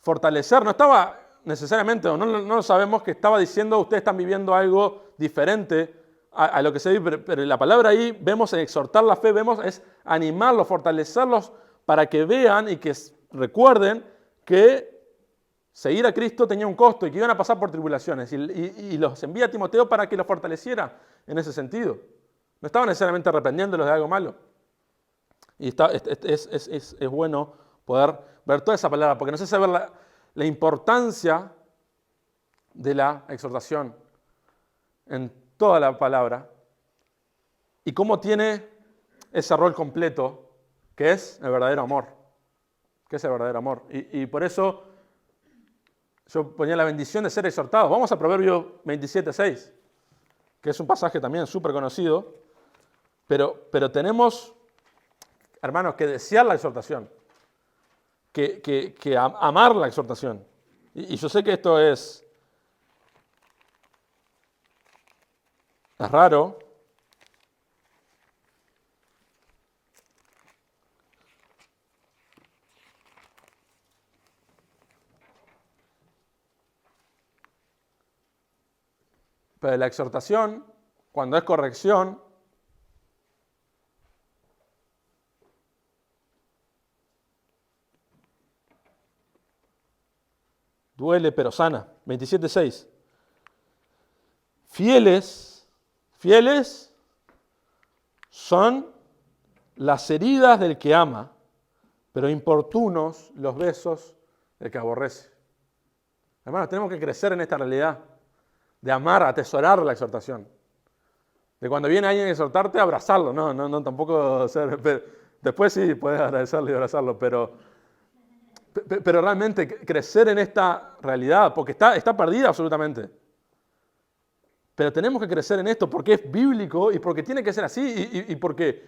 fortalecer. No estaba necesariamente, o no lo sabemos, que estaba diciendo ustedes están viviendo algo diferente a lo que se vive, pero la palabra ahí vemos en exhortar la fe, vemos es animarlos, fortalecerlos para que vean y que recuerden que seguir a Cristo tenía un costo y que iban a pasar por tribulaciones. Y los envía a Timoteo para que los fortaleciera en ese sentido. No estaba necesariamente reprendiéndolos de algo malo. Y es bueno poder ver toda esa palabra, porque nos hace ver la importancia de la exhortación en toda la palabra y cómo tiene ese rol completo que es el verdadero amor. Que es el verdadero amor. Y por eso yo ponía la bendición de ser exhortados. Vamos a Proverbios 27:6, que es un pasaje también súper conocido, pero tenemos, hermanos, que desear la exhortación, que amar la exhortación. Y yo sé que esto es raro, pero la exhortación, cuando es corrección, duele pero sana. 27:6. Fieles son las heridas del que ama, pero importunos los besos del que aborrece. Hermanos, tenemos que crecer en esta realidad de amar, atesorar la exhortación. De cuando viene alguien a exhortarte, abrazarlo. No, tampoco ser... Después sí, puedes agradecerlo y abrazarlo, pero realmente crecer en esta realidad, porque está perdida absolutamente. Pero tenemos que crecer en esto porque es bíblico y porque tiene que ser así y porque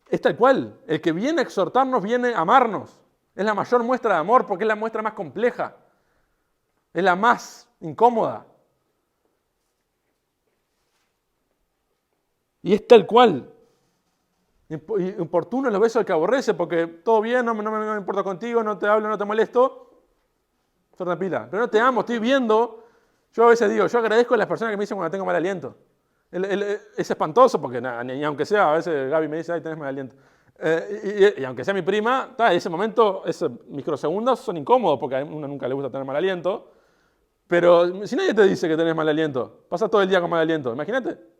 es tal cual. El que viene a exhortarnos viene a amarnos. Es la mayor muestra de amor porque es la muestra más compleja. Es la más incómoda. Y es tal cual. Importuno los besos del que aborrece porque todo bien, no me importa contigo, no te hablo, no te molesto. Sorda pila. Pero no te amo, estoy viendo. Yo a veces digo, yo agradezco a las personas que me dicen cuando tengo mal aliento. Es espantoso porque ni aunque sea, a veces Gaby me dice, ay, tenés mal aliento. Y aunque sea mi prima, en ese momento, esos microsegundos son incómodos porque a uno nunca le gusta tener mal aliento. Pero si nadie te dice que tenés mal aliento, pasas todo el día con mal aliento, imagínate.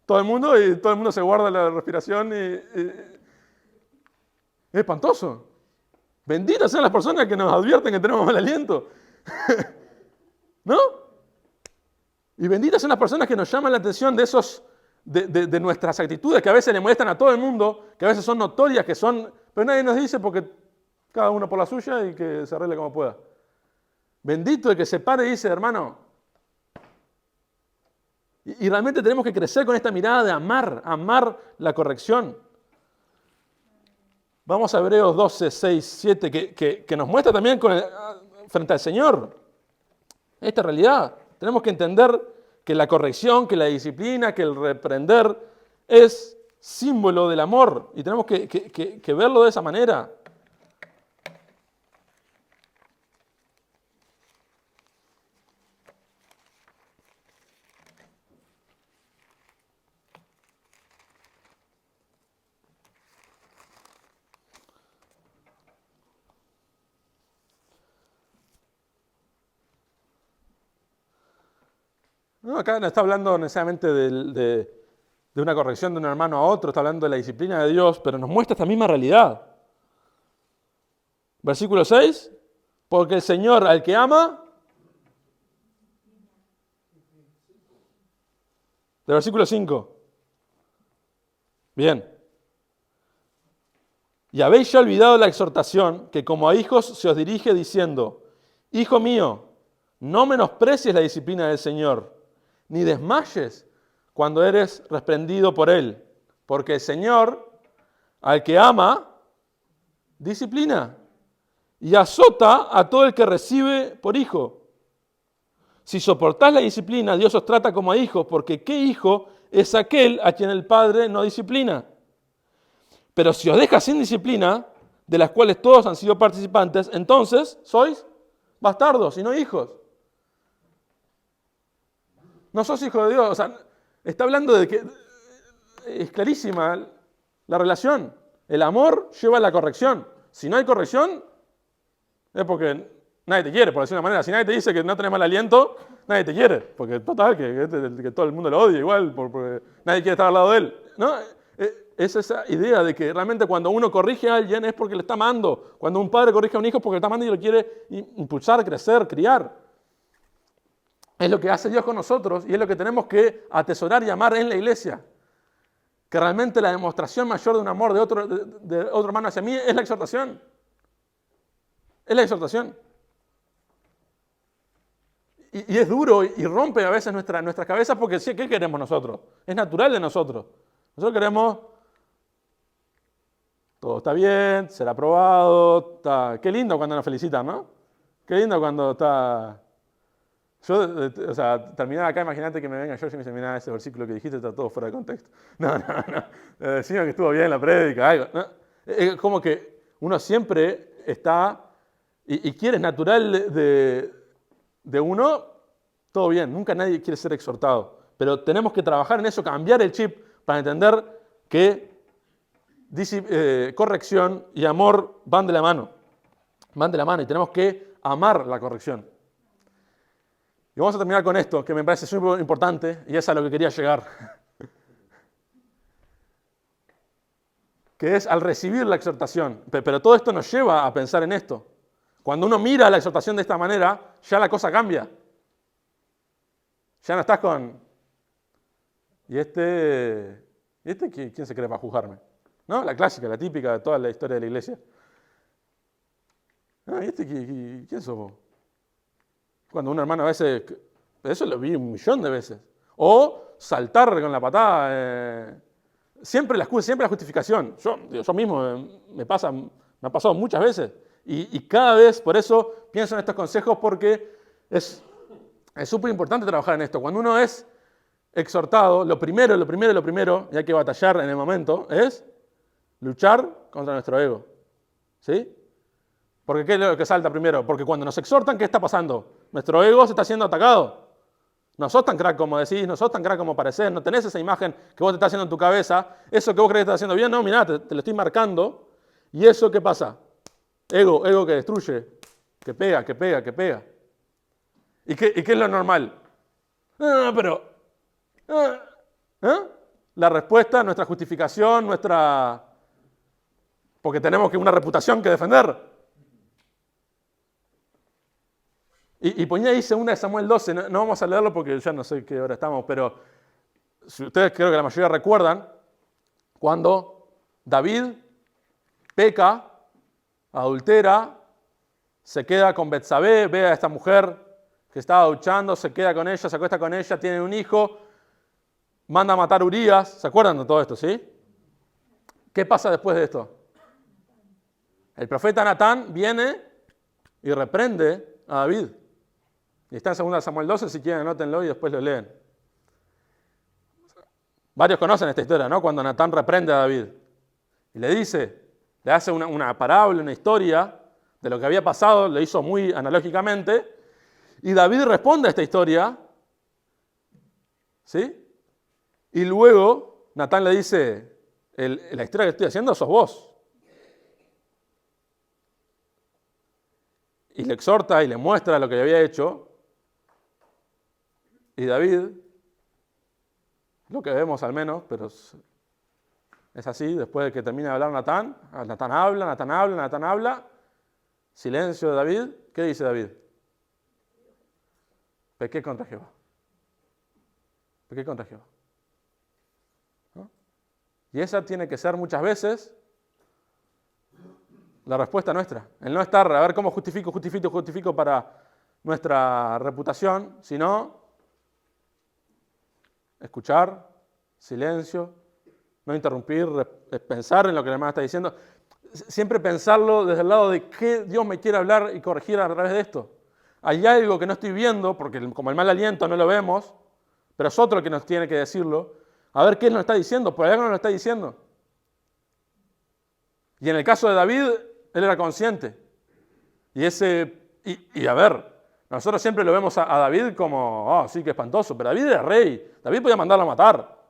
Todo el mundo se guarda la respiración es espantoso. Benditas sean las personas que nos advierten que tenemos mal aliento. ¿No? Y benditas son las personas que nos llaman la atención de nuestras actitudes que a veces le molestan a todo el mundo, que a veces son notorias, pero nadie nos dice porque cada uno por la suya y que se arregle como pueda. Bendito el que se pare y dice, hermano, y realmente tenemos que crecer con esta mirada de amar la corrección. Vamos a Hebreos 12, 6, 7, que nos muestra también frente al Señor esta realidad. Tenemos que entender que la corrección, que la disciplina, que el reprender es símbolo del amor y tenemos que verlo de esa manera. No, acá no está hablando necesariamente de una corrección de un hermano a otro, está hablando de la disciplina de Dios, pero nos muestra esta misma realidad. Versículo 6, porque el Señor al que ama, del versículo 5, bien, y habéis ya olvidado la exhortación que como a hijos se os dirige diciendo, Hijo mío, no menosprecies la disciplina del Señor, ni desmayes cuando eres reprendido por Él, porque el Señor, al que ama, disciplina y azota a todo el que recibe por hijo. Si soportáis la disciplina, Dios os trata como a hijos, porque ¿qué hijo es aquel a quien el Padre no disciplina? Pero si os deja sin disciplina, de las cuales todos han sido participantes, entonces sois bastardos y no hijos. No sos hijo de Dios. O sea, está hablando de que es clarísima la relación. El amor lleva a la corrección. Si no hay corrección, es porque nadie te quiere, por decirlo de una manera. Si nadie te dice que no tenés mal aliento, nadie te quiere. Porque total, que todo el mundo lo odia igual, porque nadie quiere estar al lado de él. ¿No? Es esa idea de que realmente cuando uno corrige a alguien es porque le está amando. Cuando un padre corrige a un hijo es porque le está amando y lo quiere impulsar, crecer, criar. Es lo que hace Dios con nosotros y es lo que tenemos que atesorar y amar en la iglesia. Que realmente la demostración mayor de un amor de otro hermano hacia mí es la exhortación. Es la exhortación. Y es duro y rompe a veces nuestras cabezas porque ¿qué queremos nosotros? Es natural de nosotros. Nosotros queremos, todo está bien, ser aprobado, qué lindo cuando nos felicitan, ¿no? Qué lindo cuando está... Yo, o sea, terminar acá, imagínate que me venga George y me dice, mira, ese versículo que dijiste está todo fuera de contexto. No. Decime que estuvo bien la prédica, algo. No. Es como que uno siempre está y quiere, es natural de uno, todo bien, nunca nadie quiere ser exhortado. Pero tenemos que trabajar en eso, cambiar el chip para entender que corrección y amor van de la mano. Van de la mano y tenemos que amar la corrección. Y vamos a terminar con esto, que me parece súper importante, y es a lo que quería llegar. Que es al recibir la exhortación. Pero todo esto nos lleva a pensar en esto. Cuando uno mira la exhortación de esta manera, ya la cosa cambia. Ya no estás con... ¿Y quién se cree para juzgarme? ¿No? La clásica, la típica de toda la historia de la iglesia. ¿Y quién sos vos? Cuando un hermano a veces, eso lo vi 1.000.000 de veces. O saltar con la patada. Siempre la excusa, siempre la justificación. Yo mismo me ha pasado muchas veces. Y cada vez, por eso, pienso en estos consejos porque es súper importante trabajar en esto. Cuando uno es exhortado, lo primero, y hay que batallar en el momento, es luchar contra nuestro ego. ¿Sí? Porque ¿qué es lo que salta primero? Porque cuando nos exhortan, ¿qué está pasando? Nuestro ego se está siendo atacado. No sos tan crack como decís, no sos tan crack como parecés, no tenés esa imagen que vos te estás haciendo en tu cabeza. Eso que vos crees que estás haciendo bien, no, mirá, te lo estoy marcando. ¿Y eso qué pasa? Ego que destruye, que pega. ¿Y qué es lo normal? La respuesta, nuestra justificación, porque tenemos una reputación que defender. Y ponía ahí 2 Samuel 12, no vamos a leerlo porque ya no sé qué hora estamos, pero si ustedes creo que la mayoría recuerdan, cuando David peca, adultera, se queda con Betsabé, ve a esta mujer que estaba duchando, se queda con ella, se acuesta con ella, tiene un hijo, manda a matar a Urías, ¿se acuerdan de todo esto, sí? ¿Qué pasa después de esto? El profeta Natán viene y reprende a David. Y está en 2 Samuel 12, si quieren anótenlo y después lo leen. Varios conocen esta historia, ¿no? Cuando Natán reprende a David. Y le hace una parábola, una historia de lo que había pasado, lo hizo muy analógicamente. Y David responde a esta historia. ¿Sí? Y luego Natán le dice, la historia que estoy haciendo sos vos. Y le exhorta y le muestra lo que le había hecho. Y David, lo que vemos al menos, pero es así, después de que termina de hablar Natán habla, silencio de David, ¿qué dice David? Pequé contra Jehová. ¿No? Y esa tiene que ser muchas veces la respuesta nuestra. El no estar, a ver cómo justifico para nuestra reputación, sino escuchar, silencio, no interrumpir, pensar en lo que el hermano está diciendo. Siempre pensarlo desde el lado de qué Dios me quiere hablar y corregir a través de esto. Hay algo que no estoy viendo, porque como el mal aliento no lo vemos, pero es otro el que nos tiene que decirlo. A ver qué nos está diciendo, por algo nos lo está diciendo. Y en el caso de David, él era consciente. Y a ver, nosotros siempre lo vemos a David como, sí, que espantoso, pero David era rey, David podía mandarlo a matar.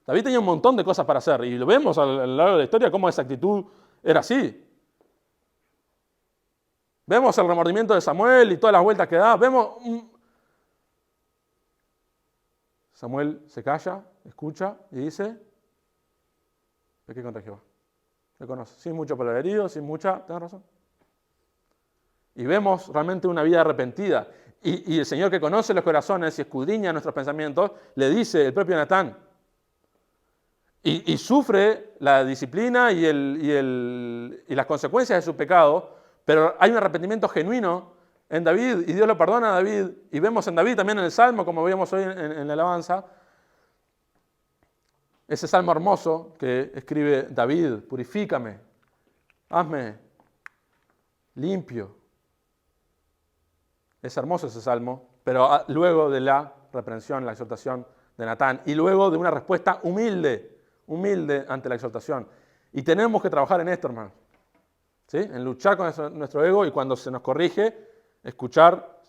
David tenía un montón de cosas para hacer, y lo vemos a lo largo de la historia cómo esa actitud era así. Vemos el remordimiento de Samuel y todas las vueltas que da, Samuel se calla, escucha y dice, pequé contra Jehová. Le conoce, sin mucho palabrerío, sin mucha... ¿Tenés razón? Y vemos realmente una vida arrepentida. Y el Señor, que conoce los corazones y escudriña nuestros pensamientos, le dice el propio Natán. Y sufre la disciplina y las consecuencias de su pecado, pero hay un arrepentimiento genuino en David, y Dios lo perdona a David. Y vemos en David también en el Salmo, como veíamos hoy en la alabanza, ese salmo hermoso que escribe David: purifícame, hazme limpio. Es hermoso ese salmo, pero luego de la reprensión, la exhortación de Natán, y luego de una respuesta humilde ante la exhortación. Y tenemos que trabajar en esto, hermano, ¿sí? En luchar con nuestro ego, y cuando se nos corrige, escuchar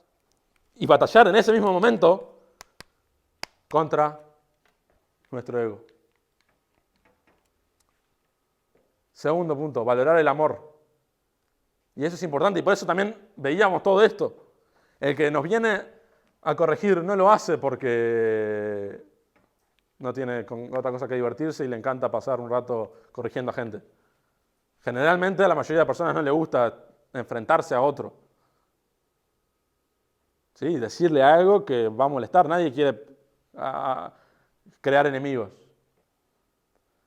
y batallar en ese mismo momento contra nuestro ego. Segundo punto, valorar el amor. Y eso es importante, y por eso también veíamos todo esto. El que nos viene a corregir no lo hace porque no tiene otra cosa que divertirse y le encanta pasar un rato corrigiendo a gente. Generalmente a la mayoría de personas no le gusta enfrentarse a otro. ¿Sí? Decirle algo que va a molestar. Nadie quiere crear enemigos,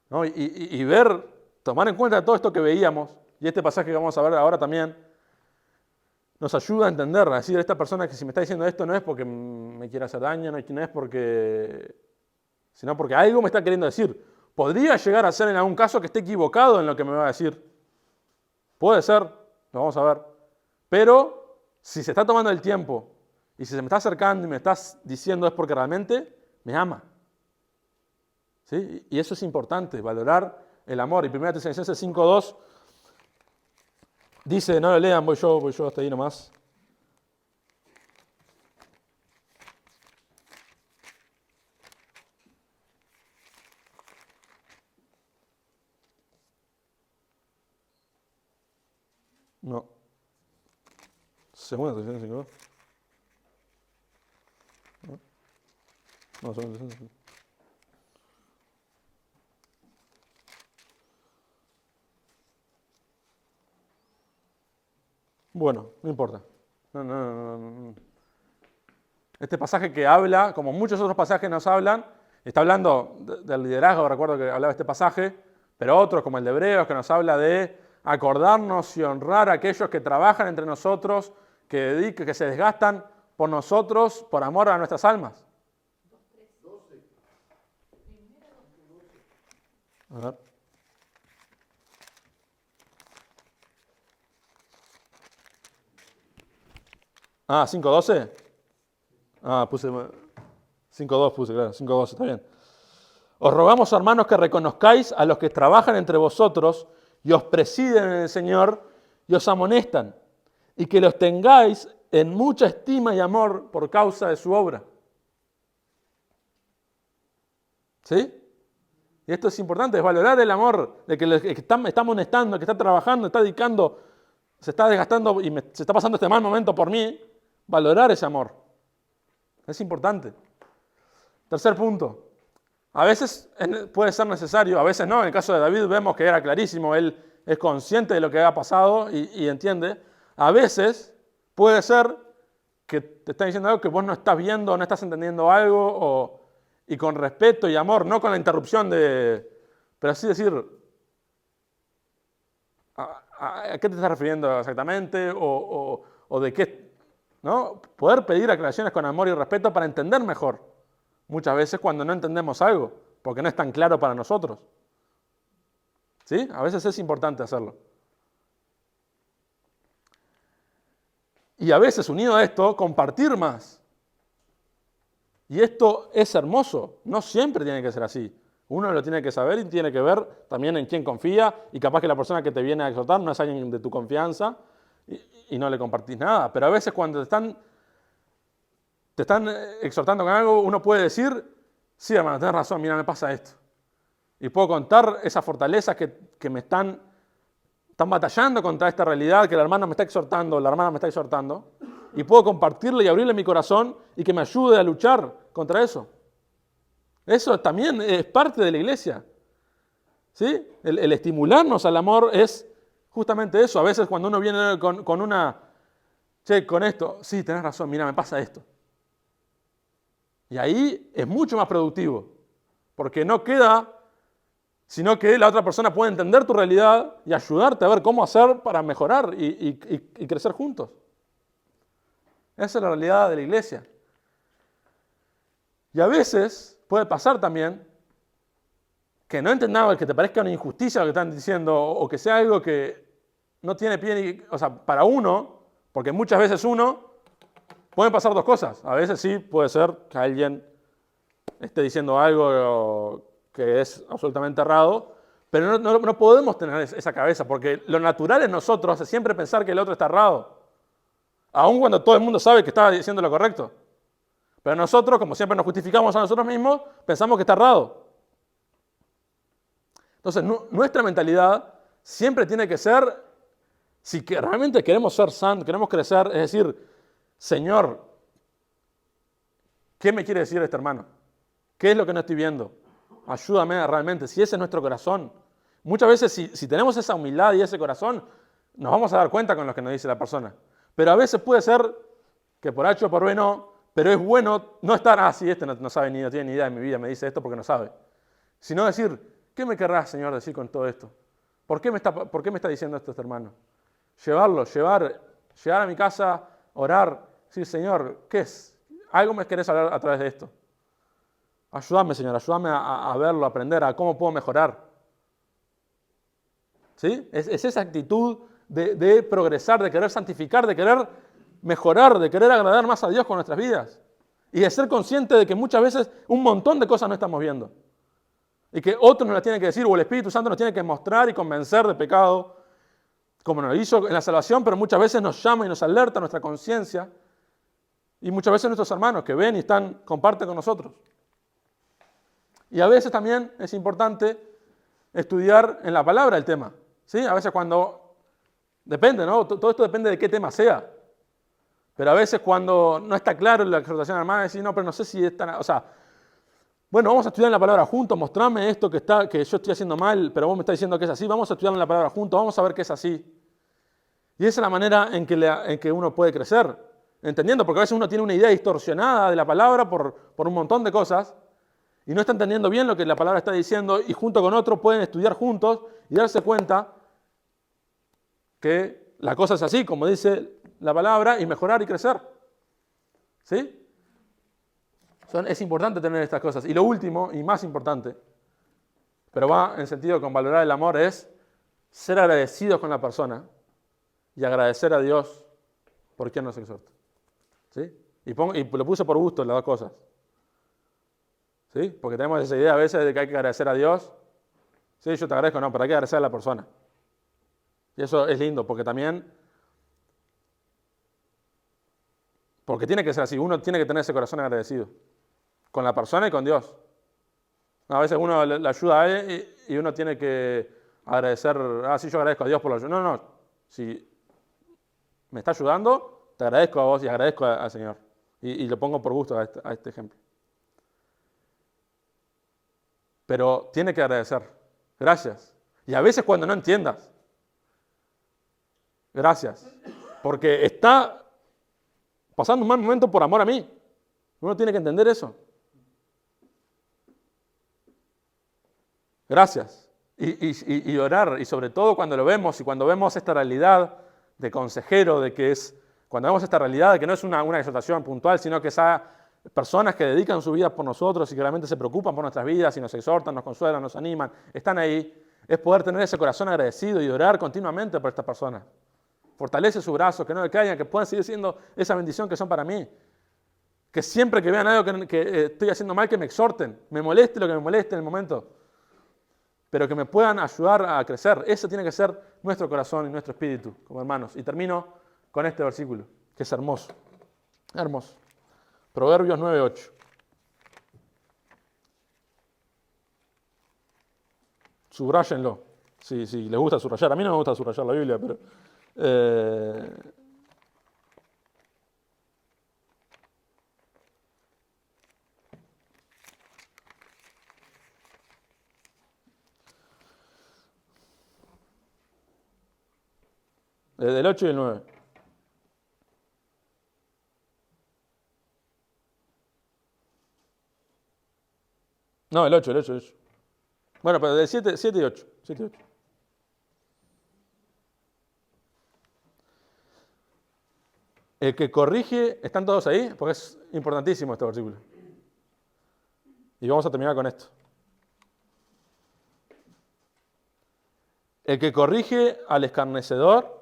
¿no? Y ver, tomar en cuenta todo esto que veíamos, y este pasaje que vamos a ver ahora también, nos ayuda a entender, a decir, esta persona que si me está diciendo esto no es porque me quiere hacer daño, no es porque, sino porque algo me está queriendo decir. Podría llegar a ser en algún caso que esté equivocado en lo que me va a decir. Puede ser, lo vamos a ver. Pero si se está tomando el tiempo y si se me está acercando y me estás diciendo, es porque realmente me ama. ¿Sí? Y eso es importante, valorar el amor. Y 1 Tesalonicenses 5:2 dice, no lo lean, voy yo hasta ahí nomás. No. Segunda Tesalonicenses 5:2. No, segunda Tesalonicenses 5:2. Bueno, no importa. No. Este pasaje que habla, como muchos otros pasajes nos hablan, está hablando del liderazgo, recuerdo que hablaba este pasaje, pero otros como el de Hebreos, que nos habla de acordarnos y honrar a aquellos que trabajan entre nosotros, que se desgastan por nosotros, por amor a nuestras almas. A ver. Ah, 5:12. Puse 5:2, claro, 5:12, está bien. Os rogamos, hermanos, que reconozcáis a los que trabajan entre vosotros y os presiden en el Señor y os amonestan, y que los tengáis en mucha estima y amor por causa de su obra. ¿Sí? Y esto es importante, es valorar el amor de que el que está amonestando, el que está trabajando, está dedicando, se está desgastando y se está pasando este mal momento por mí. Valorar ese amor. Es importante. Tercer punto. A veces puede ser necesario, a veces no. En el caso de David vemos que era clarísimo. Él es consciente de lo que ha pasado y entiende. A veces puede ser que te está diciendo algo que vos no estás viendo, no estás entendiendo algo, y con respeto y amor, no con la interrupción pero así decir, ¿a qué te estás refiriendo exactamente? O de qué, ¿no? Poder pedir aclaraciones con amor y respeto para entender mejor. Muchas veces cuando no entendemos algo, porque no es tan claro para nosotros. ¿Sí? A veces es importante hacerlo. Y a veces, unido a esto, compartir más. Y esto es hermoso. No siempre tiene que ser así. Uno lo tiene que saber y tiene que ver también en quién confía. Y capaz que la persona que te viene a exhortar no es alguien de tu confianza y no le compartís nada. Pero a veces cuando te están exhortando con algo, uno puede decir, sí, hermano, tenés razón, mira, me pasa esto. Y puedo contar esas fortalezas que me están batallando contra esta realidad, que la hermana me está exhortando, la hermana me está exhortando, y puedo compartirle y abrirle mi corazón y que me ayude a luchar contra eso. Eso también es parte de la iglesia. ¿Sí? El estimularnos al amor es justamente eso. A veces cuando uno viene con una, che, con esto, sí, tenés razón, mira, me pasa esto. Y ahí es mucho más productivo, porque no queda, sino que la otra persona puede entender tu realidad y ayudarte a ver cómo hacer para mejorar y crecer juntos. Esa es la realidad de la iglesia. Y a veces puede pasar también que no entendamos, que te parezca una injusticia lo que están diciendo, o que sea algo que no tiene pie ni... O sea, para uno, porque muchas veces pueden pasar dos cosas. A veces sí puede ser que alguien esté diciendo algo que es absolutamente errado, pero no podemos tener esa cabeza, porque lo natural en nosotros es siempre pensar que el otro está errado, aun cuando todo el mundo sabe que está diciendo lo correcto. Pero nosotros, como siempre nos justificamos a nosotros mismos, pensamos que está errado. Entonces, nuestra mentalidad siempre tiene que ser, si realmente queremos ser santos, queremos crecer, es decir, Señor, ¿qué me quiere decir este hermano? ¿Qué es lo que no estoy viendo? Ayúdame realmente, si ese es nuestro corazón. Muchas veces, si tenemos esa humildad y ese corazón, nos vamos a dar cuenta con lo que nos dice la persona. Pero a veces puede ser que por H o por B no, pero es bueno no estar, sí, este no sabe no tiene ni idea de mi vida, me dice esto porque no sabe. Sino decir, ¿qué me querrás, Señor, decir con todo esto? ¿Por qué me está diciendo esto este hermano? Llegar a mi casa, orar, decir, Señor, ¿qué es? Algo me querés hablar a través de esto. Ayúdame, Señor, ayúdame a verlo, a aprender, a cómo puedo mejorar. ¿Sí? Es esa actitud de progresar, de querer santificar, de querer mejorar, de querer agradar más a Dios con nuestras vidas. Y de ser consciente de que muchas veces un montón de cosas no estamos viendo. Y que otro nos las tiene que decir, o el Espíritu Santo nos tiene que mostrar y convencer de pecado, como nos lo hizo en la salvación, pero muchas veces nos llama y nos alerta nuestra conciencia. Y muchas veces nuestros hermanos que ven y comparten con nosotros. Y a veces también es importante estudiar en la palabra el tema. ¿Sí? A veces depende, ¿no? Todo esto depende de qué tema sea. Pero a veces cuando no está claro la exhortación hermana, decir, no, pero no sé si es tan... O sea, bueno, vamos a estudiar en la palabra juntos, mostrame esto que yo estoy haciendo mal, pero vos me estás diciendo que es así, vamos a estudiar en la palabra juntos, vamos a ver que es así. Y esa es la manera en que uno puede crecer, entendiendo, porque a veces uno tiene una idea distorsionada de la palabra por un montón de cosas, y no está entendiendo bien lo que la palabra está diciendo, y junto con otro pueden estudiar juntos y darse cuenta que la cosa es así, como dice la palabra, y mejorar y crecer. ¿Sí? Es importante tener estas cosas. Y lo último, y más importante, pero va en sentido con valorar el amor, es ser agradecidos con la persona y agradecer a Dios por quien nos exhorta. ¿Sí? Y lo puse por gusto las dos cosas. ¿Sí? Porque tenemos esa idea a veces de que hay que agradecer a Dios. Sí, yo te agradezco, no, pero hay que agradecer a la persona. Y eso es lindo, porque tiene que ser así, uno tiene que tener ese corazón agradecido. Con la persona y con Dios. A veces uno le ayuda a él y uno tiene que agradecer, sí, yo agradezco a Dios por la ayuda. No, si me está ayudando, te agradezco a vos y agradezco al Señor. Y lo pongo por gusto a este ejemplo. Pero tiene que agradecer. Gracias. Y a veces cuando no entiendas, gracias. Porque está pasando un mal momento por amor a mí. Uno tiene que entender eso. Gracias. Y orar, y sobre todo cuando lo vemos, y cuando vemos esta realidad de consejero, cuando vemos esta realidad de que no es una exhortación puntual, sino que es a personas que dedican su vida por nosotros y que realmente se preocupan por nuestras vidas y nos exhortan, nos consuelan, nos animan, están ahí, es poder tener ese corazón agradecido y orar continuamente por estas personas. Fortalece su brazo, que no decaigan, que puedan seguir siendo esa bendición que son para mí. Que siempre que vean algo que estoy haciendo mal, que me exhorten, me moleste lo que me moleste en el momento, pero que me puedan ayudar a crecer. Eso tiene que ser nuestro corazón y nuestro espíritu como hermanos. Y termino con este versículo, que es hermoso. Hermoso. Proverbios 9:8. Subrayenlo. Si les gusta subrayar. A mí no me gusta subrayar la Biblia, pero... del 8 y el 9. No, el 8, el 8, el 8. Bueno, pero del 7 y 8. 7 y 8. El que corrige, ¿están todos ahí? Porque es importantísimo este versículo. Y vamos a terminar con esto. El que corrige al escarnecedor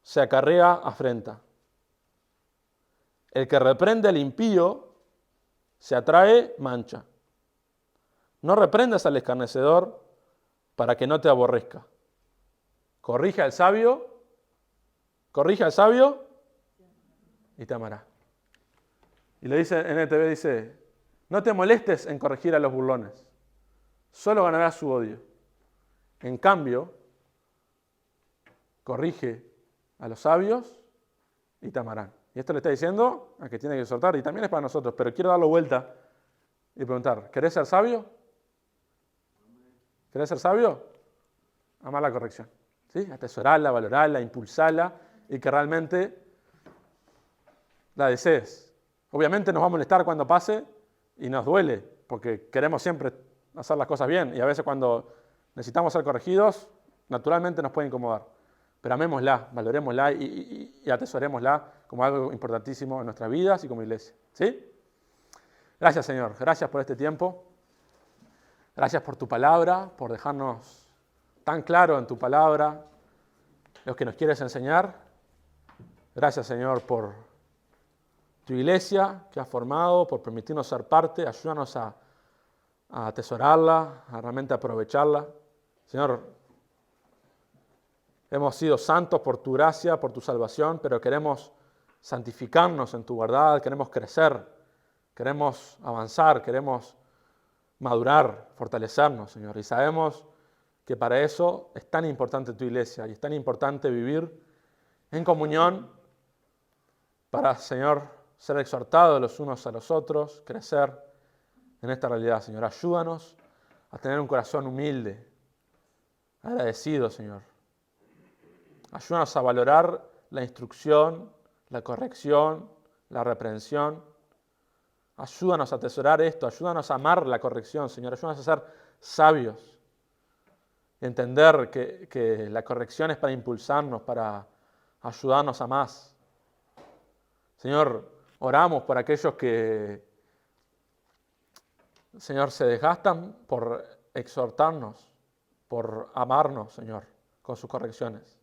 se acarrea afrenta. El que reprende al impío se atrae mancha. No reprendas al escarnecedor para que no te aborrezca. Corrige al sabio y te amará. Y le dice en NTV, dice, no te molestes en corregir a los burlones, solo ganarás su odio. En cambio, corrige a los sabios y te amarán. Y esto le está diciendo a que tiene que exhortar, y también es para nosotros, pero quiero darlo vuelta y preguntar, ¿querés ser sabio? ¿Querés ser sabio? Amar la corrección. ¿Sí? Atesorarla, valorarla, impulsarla y que realmente la desees. Obviamente nos va a molestar cuando pase y nos duele, porque queremos siempre hacer las cosas bien y a veces cuando necesitamos ser corregidos, naturalmente nos puede incomodar. Pero amémosla, valorémosla y atesorémosla como algo importantísimo en nuestras vidas y como iglesia. ¿Sí? Gracias, Señor. Gracias por este tiempo. Gracias por tu palabra, por dejarnos tan claro en tu palabra lo que nos quieres enseñar. Gracias, Señor, por tu iglesia que has formado, por permitirnos ser parte. Ayúdanos a atesorarla, a realmente aprovecharla. Señor, hemos sido santos por tu gracia, por tu salvación, pero queremos santificarnos en tu verdad, queremos crecer, queremos avanzar, queremos madurar, fortalecernos, Señor. Y sabemos que para eso es tan importante tu iglesia y es tan importante vivir en comunión para, Señor, ser exhortados los unos a los otros, crecer en esta realidad, Señor. Ayúdanos a tener un corazón humilde, agradecido, Señor. Ayúdanos a valorar la instrucción, la corrección, la reprensión. Ayúdanos a atesorar esto, ayúdanos a amar la corrección, Señor. Ayúdanos a ser sabios y entender que la corrección es para impulsarnos, para ayudarnos a más. Señor, oramos por aquellos que, Señor, se desgastan por exhortarnos, por amarnos, Señor, con sus correcciones.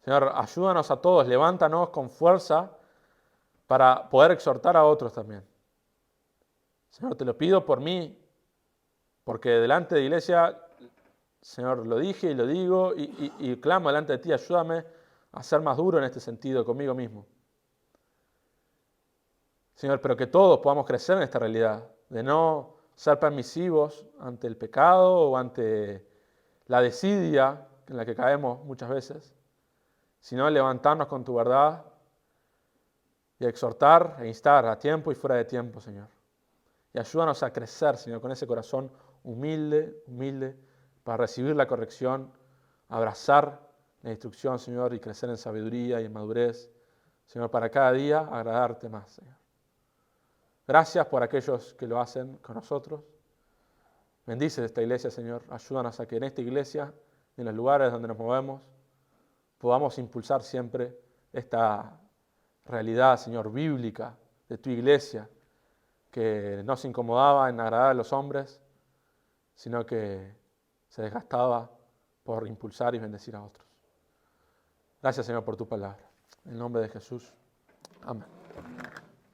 Señor, ayúdanos a todos, levántanos con fuerza para poder exhortar a otros también. Señor, te lo pido por mí, porque delante de la iglesia, Señor, lo dije y lo digo y clamo delante de ti, ayúdame a ser más duro en este sentido conmigo mismo. Señor, pero que todos podamos crecer en esta realidad, de no ser permisivos ante el pecado o ante la desidia en la que caemos muchas veces, sino levantarnos con tu verdad y exhortar e instar a tiempo y fuera de tiempo, Señor. Y ayúdanos a crecer, Señor, con ese corazón humilde, para recibir la corrección, abrazar la instrucción, Señor, y crecer en sabiduría y en madurez, Señor, para cada día agradarte más, Señor. Gracias por aquellos que lo hacen con nosotros. Bendice esta iglesia, Señor. Ayúdanos a que en esta iglesia, en los lugares donde nos movemos, podamos impulsar siempre esta realidad, Señor, bíblica de tu iglesia, que no se incomodaba en agradar a los hombres, sino que se desgastaba por impulsar y bendecir a otros. Gracias, Señor, por tu palabra. En el nombre de Jesús. Amén.